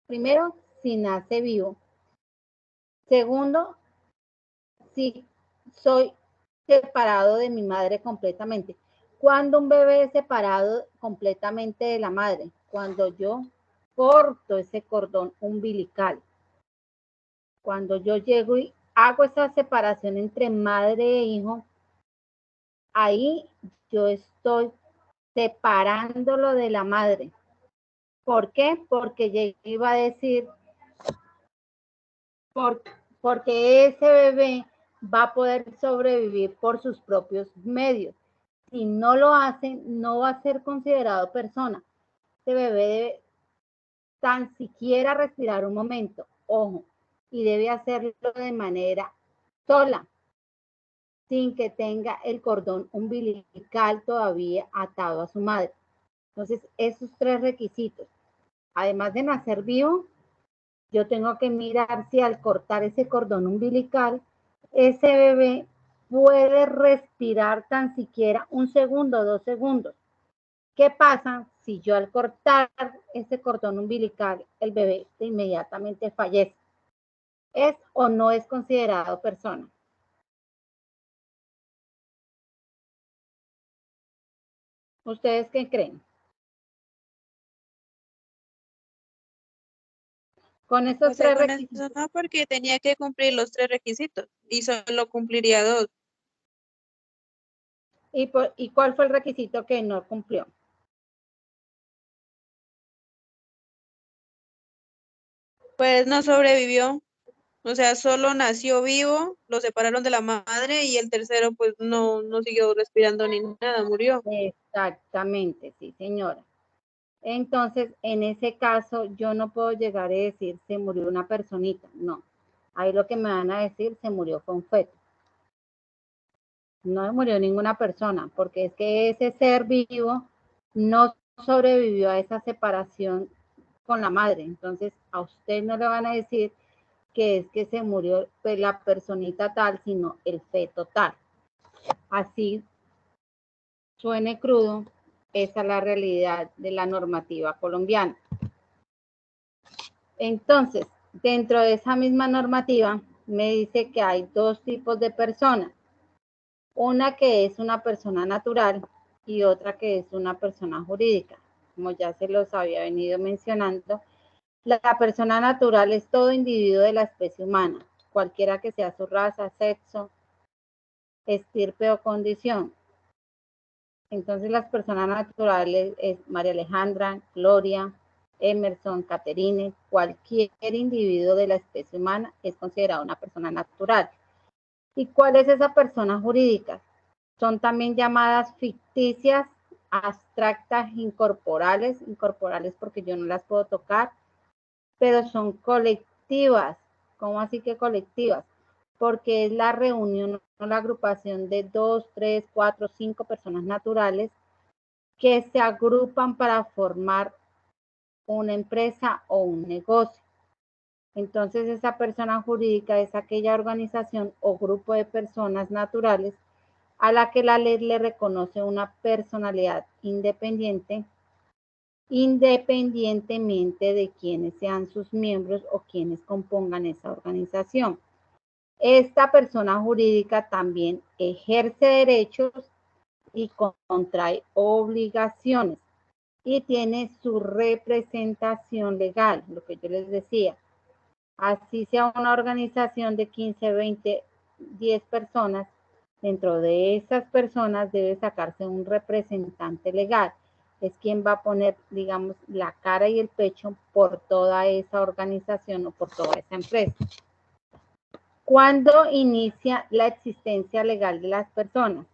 primero, si nace vivo. Segundo, si soy separado de mi madre completamente. Cuando un bebé es separado completamente de la madre, cuando yo corto ese cordón umbilical, cuando yo llego y hago esa separación entre madre e hijo, ahí yo estoy separándolo de la madre. ¿Por qué? Porque yo iba a decir, porque ese bebé va a poder sobrevivir por sus propios medios. Si no lo hacen, no va a ser considerado persona. Este bebé debe tan siquiera respirar un momento, ojo, y debe hacerlo de manera sola, sin que tenga el cordón umbilical todavía atado a su madre. Entonces, esos 3 requisitos, además de nacer vivo, yo tengo que mirar si al cortar ese cordón umbilical, ese bebé puede respirar tan siquiera 1 segundo, 2 segundos. ¿Qué pasa si yo al cortar ese cordón umbilical, el bebé inmediatamente fallece? ¿Es o no es considerado persona? ¿Ustedes qué creen? Con estos Pues tres según requisitos. eso no, porque tenía que cumplir los 3 requisitos y solo cumpliría 2. ¿Y cuál fue el requisito que no cumplió? Pues no sobrevivió, o sea, solo nació vivo, lo separaron de la madre y el tercero pues no siguió respirando ni nada, murió. Exactamente, sí, señora. Entonces, en ese caso, yo no puedo llegar y decir, se murió una personita. No. Ahí lo que me van a decir, se murió fue un feto. No murió ninguna persona, porque es que ese ser vivo no sobrevivió a esa separación con la madre. Entonces, a usted no le van a decir que es que se murió pues, la personita tal, sino el feto tal. Así suene crudo, esa es la realidad de la normativa colombiana. Entonces, dentro de esa misma normativa, me dice que hay dos tipos de personas. Una que es una persona natural y otra que es una persona jurídica. Como ya se los había venido mencionando, la persona natural es todo individuo de la especie humana, cualquiera que sea su raza, sexo, estirpe o condición. Entonces las personas naturales es María Alejandra, Gloria, Emerson, Caterine, cualquier individuo de la especie humana es considerado una persona natural. ¿Y cuál es esa persona jurídica? Son también llamadas ficticias, abstractas, incorporales porque yo no las puedo tocar, pero son colectivas. ¿Cómo así que colectivas? Porque es la reunión o la agrupación de 2, 3, 4, 5 personas naturales que se agrupan para formar una empresa o un negocio. Entonces, esa persona jurídica es aquella organización o grupo de personas naturales a la que la ley le reconoce una personalidad independiente, independientemente de quiénes sean sus miembros o quienes compongan esa organización. Esta persona jurídica también ejerce derechos y contrae obligaciones y tiene su representación legal, lo que yo les decía. Así sea una organización de 15, 20, 10 personas, dentro de esas personas debe sacarse un representante legal. Es quien va a poner, digamos, la cara y el pecho por toda esa organización o por toda esa empresa. ¿Cuándo inicia la existencia legal de las personas?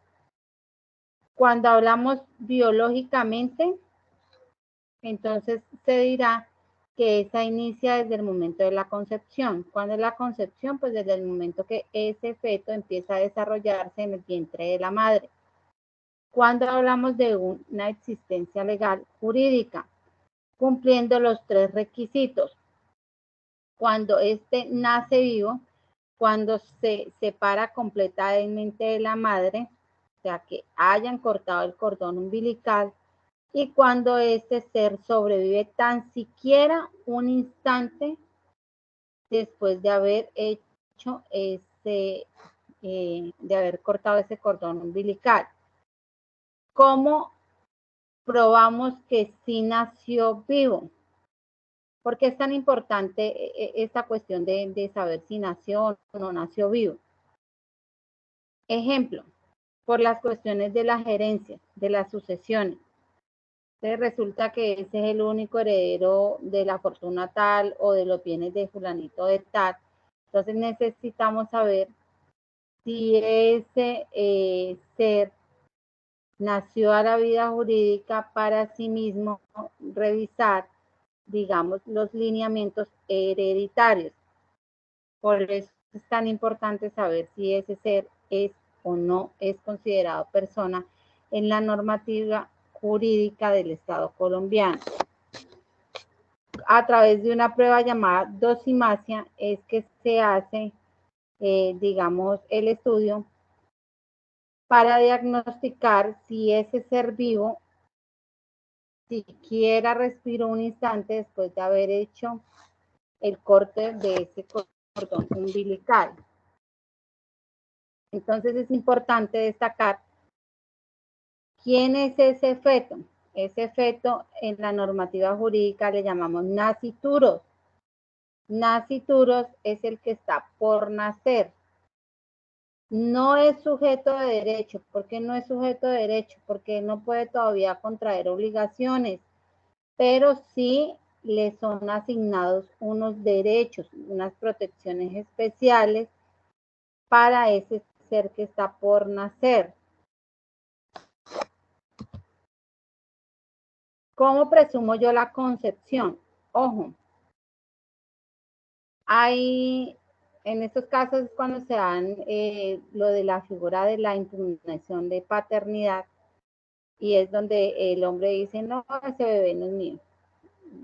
Cuando hablamos biológicamente, entonces se dirá que esa inicia desde el momento de la concepción. ¿Cuándo es la concepción? Pues desde el momento que ese feto empieza a desarrollarse en el vientre de la madre. Cuando hablamos de una existencia legal jurídica, cumpliendo los 3 requisitos. Cuando éste nace vivo, cuando se separa completamente de la madre, o sea que hayan cortado el cordón umbilical, y cuando este ser sobrevive tan siquiera un instante después de haber hecho de haber cortado ese cordón umbilical. ¿Cómo probamos que sí nació vivo? ¿Por qué es tan importante esta cuestión de saber si nació o no nació vivo? Ejemplo, por las cuestiones de las herencias, de las sucesiones. Entonces resulta que ese es el único heredero de la fortuna tal o de los bienes de fulanito de tal. Entonces necesitamos saber si ese ser nació a la vida jurídica para sí mismo revisar, digamos, los lineamientos hereditarios. Por eso es tan importante saber si ese ser es o no es considerado persona en la normativa jurídica del Estado colombiano. A través de una prueba llamada dosimasia es que se hace, digamos, el estudio para diagnosticar si ese ser vivo siquiera respiró un instante después de haber hecho el corte de ese cordón umbilical. Entonces es importante destacar quién es ese feto. Ese feto en la normativa jurídica le llamamos nasciturus. Nasciturus es el que está por nacer. No es sujeto de derecho. ¿Por qué no es sujeto de derecho? Porque no puede todavía contraer obligaciones, pero sí le son asignados unos derechos, unas protecciones especiales para ese ser que está por nacer. ¿Cómo presumo yo la concepción? Ojo, hay, en estos casos cuando se dan lo de la figura de la impugnación de paternidad, y es donde el hombre dice, no, ese bebé no es mío.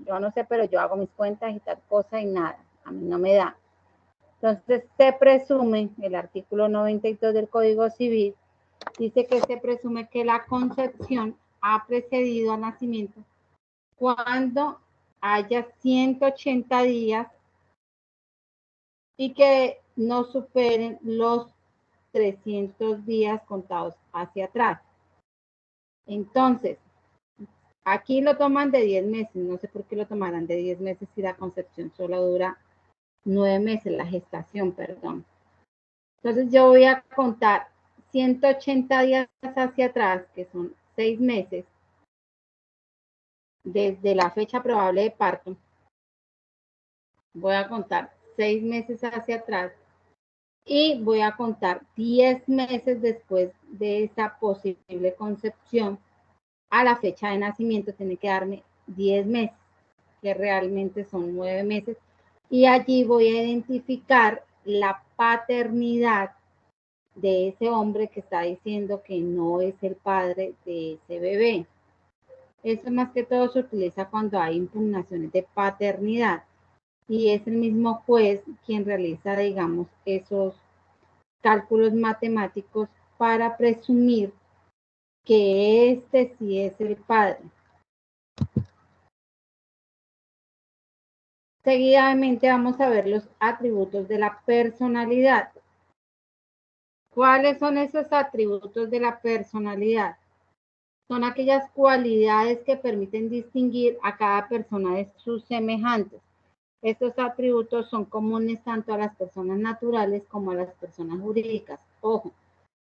Yo no sé, pero yo hago mis cuentas y tal cosa y nada, a mí no me da. Entonces se presume, el artículo 92 del Código Civil, dice que se presume que la concepción ha precedido al nacimiento cuando haya 180 días y que no superen los 300 días contados hacia atrás. Entonces, aquí lo toman de 10 meses, no sé por qué lo tomarán de 10 meses si la concepción solo dura 9 meses, la gestación, perdón. Entonces yo voy a contar 180 días hacia atrás, que son 6 meses, desde la fecha probable de parto. Voy a contar 6 meses hacia atrás y voy a contar 10 meses después de esa posible concepción. A la fecha de nacimiento tiene que darme 10 meses, que realmente son 9 meses. Y allí voy a identificar la paternidad de ese hombre que está diciendo que no es el padre de ese bebé. Eso más que todo se utiliza cuando hay impugnaciones de paternidad y es el mismo juez quien realiza, digamos, esos cálculos matemáticos para presumir que este sí es el padre. Seguidamente vamos a ver los atributos de la personalidad. ¿Cuáles son esos atributos de la personalidad? Son aquellas cualidades que permiten distinguir a cada persona de sus semejantes. Estos atributos son comunes tanto a las personas naturales como a las personas jurídicas. Ojo,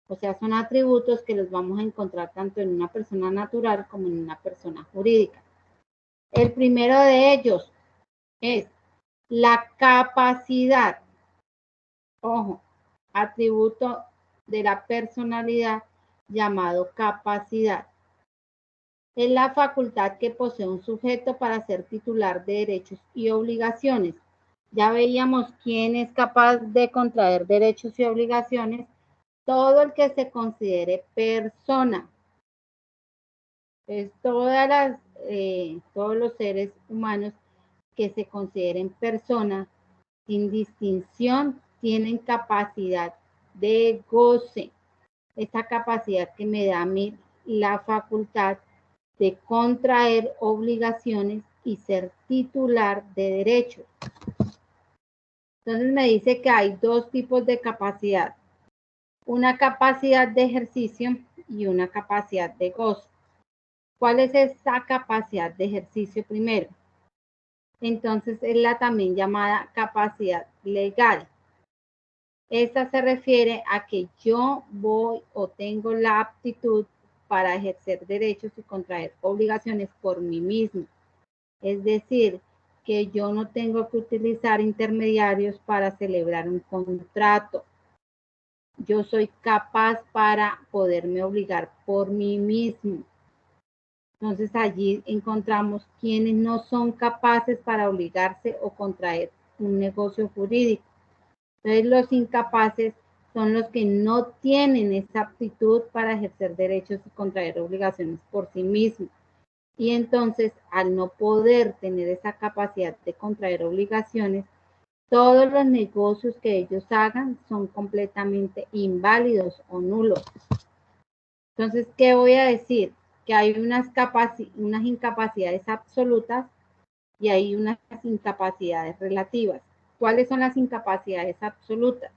o sea, son atributos que los vamos a encontrar tanto en una persona natural como en una persona jurídica. El primero de ellos es la capacidad. Ojo, atributo de la personalidad llamado capacidad. Es la facultad que posee un sujeto para ser titular de derechos y obligaciones. Ya veíamos quién es capaz de contraer derechos y obligaciones. Todo el que se considere persona. Es todos los seres humanos que se consideren personas sin distinción tienen capacidad de goce. Esta capacidad que me da a mí la facultad de contraer obligaciones y ser titular de derechos. Entonces me dice que hay dos tipos de capacidad. Una capacidad de ejercicio y una capacidad de goce. ¿Cuál es esa capacidad de ejercicio primero? Entonces es la también llamada capacidad legal. Esta se refiere a que yo voy o tengo la aptitud para ejercer derechos y contraer obligaciones por mí mismo. Es decir, que yo no tengo que utilizar intermediarios para celebrar un contrato. Yo soy capaz para poderme obligar por mí mismo. Entonces allí encontramos quienes no son capaces para obligarse o contraer un negocio jurídico. Entonces los incapaces son los que no tienen esa aptitud para ejercer derechos y contraer obligaciones por sí mismos. Y entonces, al no poder tener esa capacidad de contraer obligaciones, todos los negocios que ellos hagan son completamente inválidos o nulos. Entonces, ¿qué voy a decir? Que hay unas incapacidades absolutas y hay unas incapacidades relativas. ¿Cuáles son las incapacidades absolutas?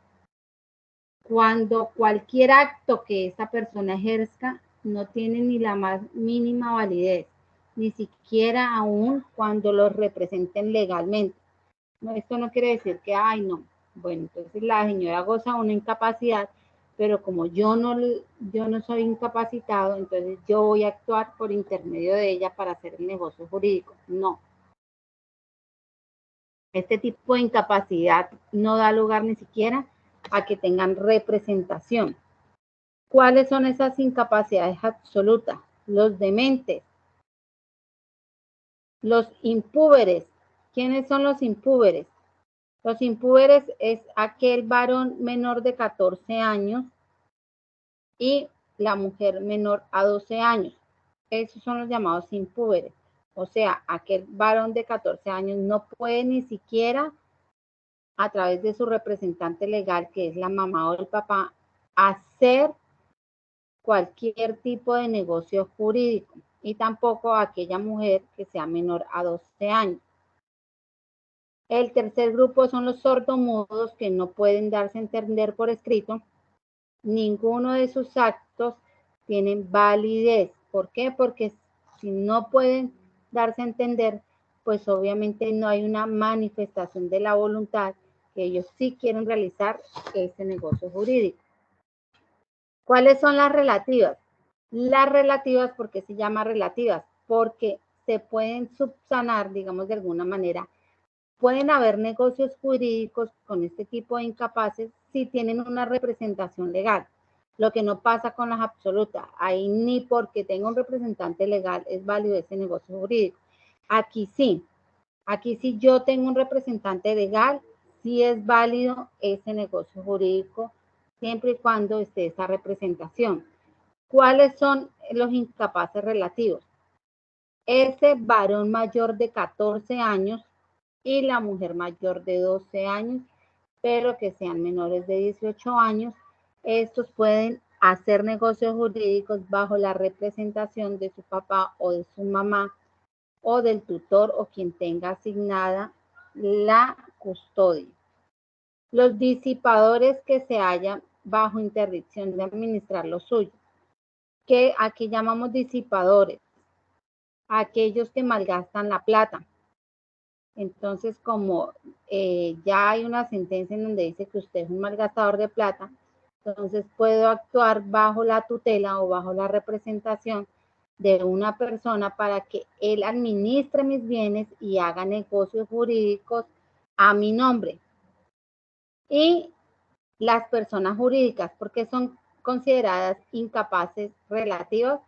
Cuando cualquier acto que esa persona ejerza no tiene ni la más mínima validez, ni siquiera aún cuando lo representen legalmente. No, esto no quiere decir que, ay, no. Bueno, entonces la señora goza una incapacidad, pero como yo no soy incapacitado, entonces yo voy a actuar por intermedio de ella para hacer el negocio jurídico. No. Este tipo de incapacidad no da lugar ni siquiera a que tengan representación. ¿Cuáles son esas incapacidades absolutas? Los dementes, los impúberes. ¿Quiénes son los impúberes? Los impúberes es aquel varón menor de 14 años y la mujer menor a 12 años. Esos son los llamados impúberes. O sea, aquel varón de 14 años no puede ni siquiera a través de su representante legal, que es la mamá o el papá, hacer cualquier tipo de negocio jurídico y tampoco a aquella mujer que sea menor a 12 años. El tercer grupo son los sordomudos que no pueden darse a entender por escrito. Ninguno de sus actos tienen validez. ¿Por qué? Porque si no pueden darse a entender, pues obviamente no hay una manifestación de la voluntad que ellos sí quieren realizar ese negocio jurídico. ¿Cuáles son las relativas? Las relativas, ¿por qué se llama relativas? Porque se pueden subsanar, digamos de alguna manera. Pueden haber negocios jurídicos con este tipo de incapaces si tienen una representación legal. Lo que no pasa con las absolutas. Ahí ni porque tenga un representante legal es válido ese negocio jurídico. Aquí sí. Aquí si yo tengo un representante legal, sí es válido ese negocio jurídico siempre y cuando esté esa representación. ¿Cuáles son los incapaces relativos? Ese varón mayor de 14 años y la mujer mayor de 12 años, pero que sean menores de 18 años, estos pueden hacer negocios jurídicos bajo la representación de su papá o de su mamá o del tutor o quien tenga asignada la custodia. Los disipadores que se hallan bajo interdicción de administrar lo suyo, que aquí llamamos disipadores, aquellos que malgastan la plata. Entonces, como ya hay una sentencia en donde dice que usted es un malgastador de plata, entonces puedo actuar bajo la tutela o bajo la representación de una persona para que él administre mis bienes y haga negocios jurídicos a mi nombre. Y las personas jurídicas, porque son consideradas incapaces relativas,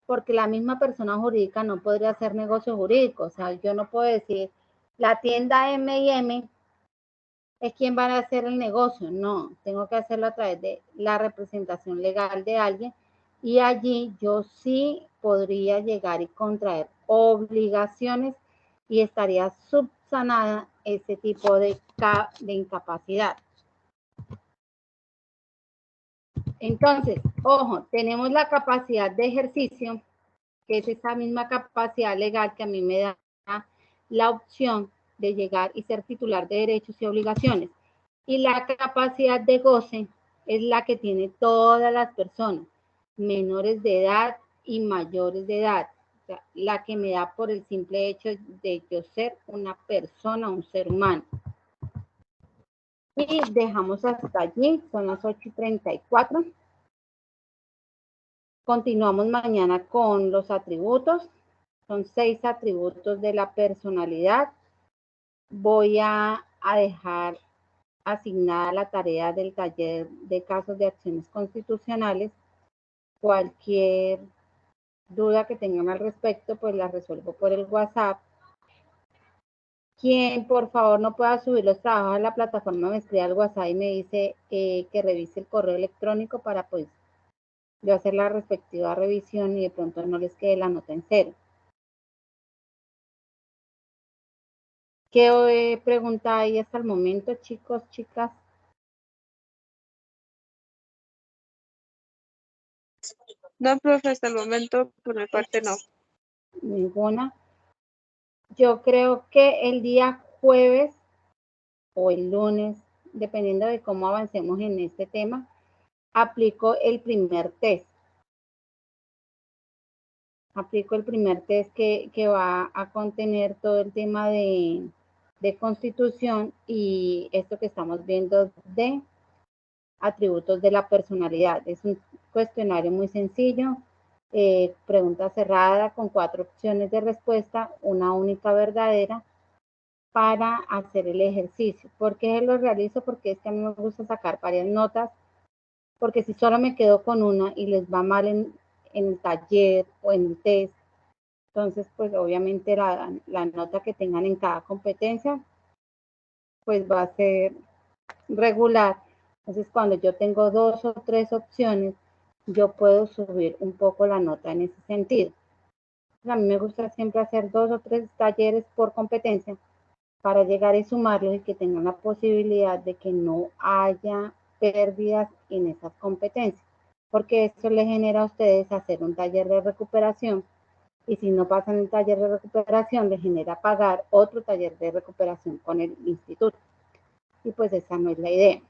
porque la misma persona jurídica no podría hacer negocio jurídico. O sea, yo no puedo decir, la tienda M&M es quien va a hacer el negocio. No, tengo que hacerlo a través de la representación legal de alguien y allí yo sí podría llegar y contraer obligaciones y estaría subsanada ese tipo de incapacidad. Entonces, ojo, tenemos la capacidad de ejercicio, que es esa misma capacidad legal que a mí me da la opción de llegar y ser titular de derechos y obligaciones. Y la capacidad de goce es la que tienen todas las personas, menores de edad y mayores de edad. O sea, la que me da por el simple hecho de yo ser una persona, un ser humano. Y dejamos hasta allí, son las 8:34. Continuamos mañana con los atributos. Son 6 atributos de la personalidad. Voy a dejar asignada la tarea del taller de casos de acciones constitucionales. Cualquier duda que tengan al respecto, pues la resuelvo por el WhatsApp. Quien por favor no pueda subir los trabajos a la plataforma me escribe al WhatsApp y me dice que revise el correo electrónico para pues yo hacer la respectiva revisión y de pronto no les quede la nota en cero. ¿Qué pregunta hay hasta el momento, chicos, chicas? No, profe, hasta el momento, por mi parte, no. Ninguna. Yo creo que el día jueves o el lunes, dependiendo de cómo avancemos en este tema, aplico el primer test. Aplico el primer test que va a contener todo el tema de de constitución y esto que estamos viendo de atributos de la personalidad. Es un cuestionario muy sencillo, pregunta cerrada con 4 opciones de respuesta, una única verdadera para hacer el ejercicio. ¿Por qué lo realizo? Porque es que a mí me gusta sacar varias notas, porque si solo me quedo con una y les va mal en el taller o en el test, entonces pues obviamente la nota que tengan en cada competencia pues va a ser regular. Entonces cuando yo tengo 2 o 3 opciones, yo puedo subir un poco la nota en ese sentido. A mí me gusta siempre hacer 2 o 3 talleres por competencia para llegar y sumarlos y que tengan la posibilidad de que no haya pérdidas en esas competencias, porque esto le genera a ustedes hacer un taller de recuperación y si no pasan el taller de recuperación, les genera pagar otro taller de recuperación con el instituto. Y pues esa no es la idea.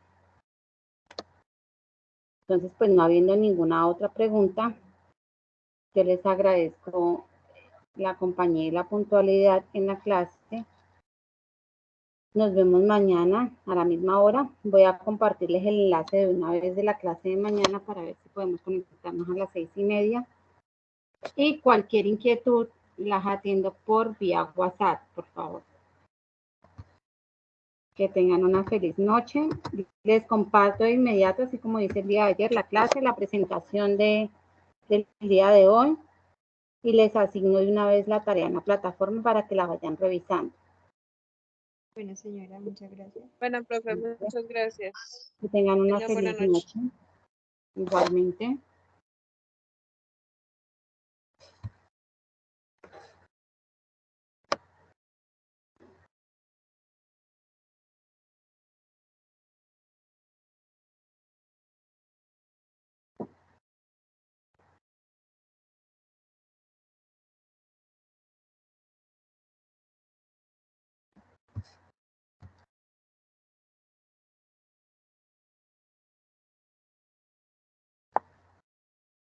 Entonces, pues no habiendo ninguna otra pregunta, yo les agradezco la compañía y la puntualidad en la clase. Nos vemos mañana a la misma hora. Voy a compartirles el enlace de una vez de la clase de mañana para ver si podemos conectarnos a las 6:30. Y cualquier inquietud las atiendo por vía WhatsApp, por favor. Que tengan una feliz noche. Les comparto de inmediato, así como dice el día de ayer, la clase, la presentación del día de hoy. Y les asigno de una vez la tarea en la plataforma para que la vayan revisando. Bueno, señora, muchas gracias. Bueno, profe, muchas gracias. Que tengan una Tengan buena feliz noche. Igualmente.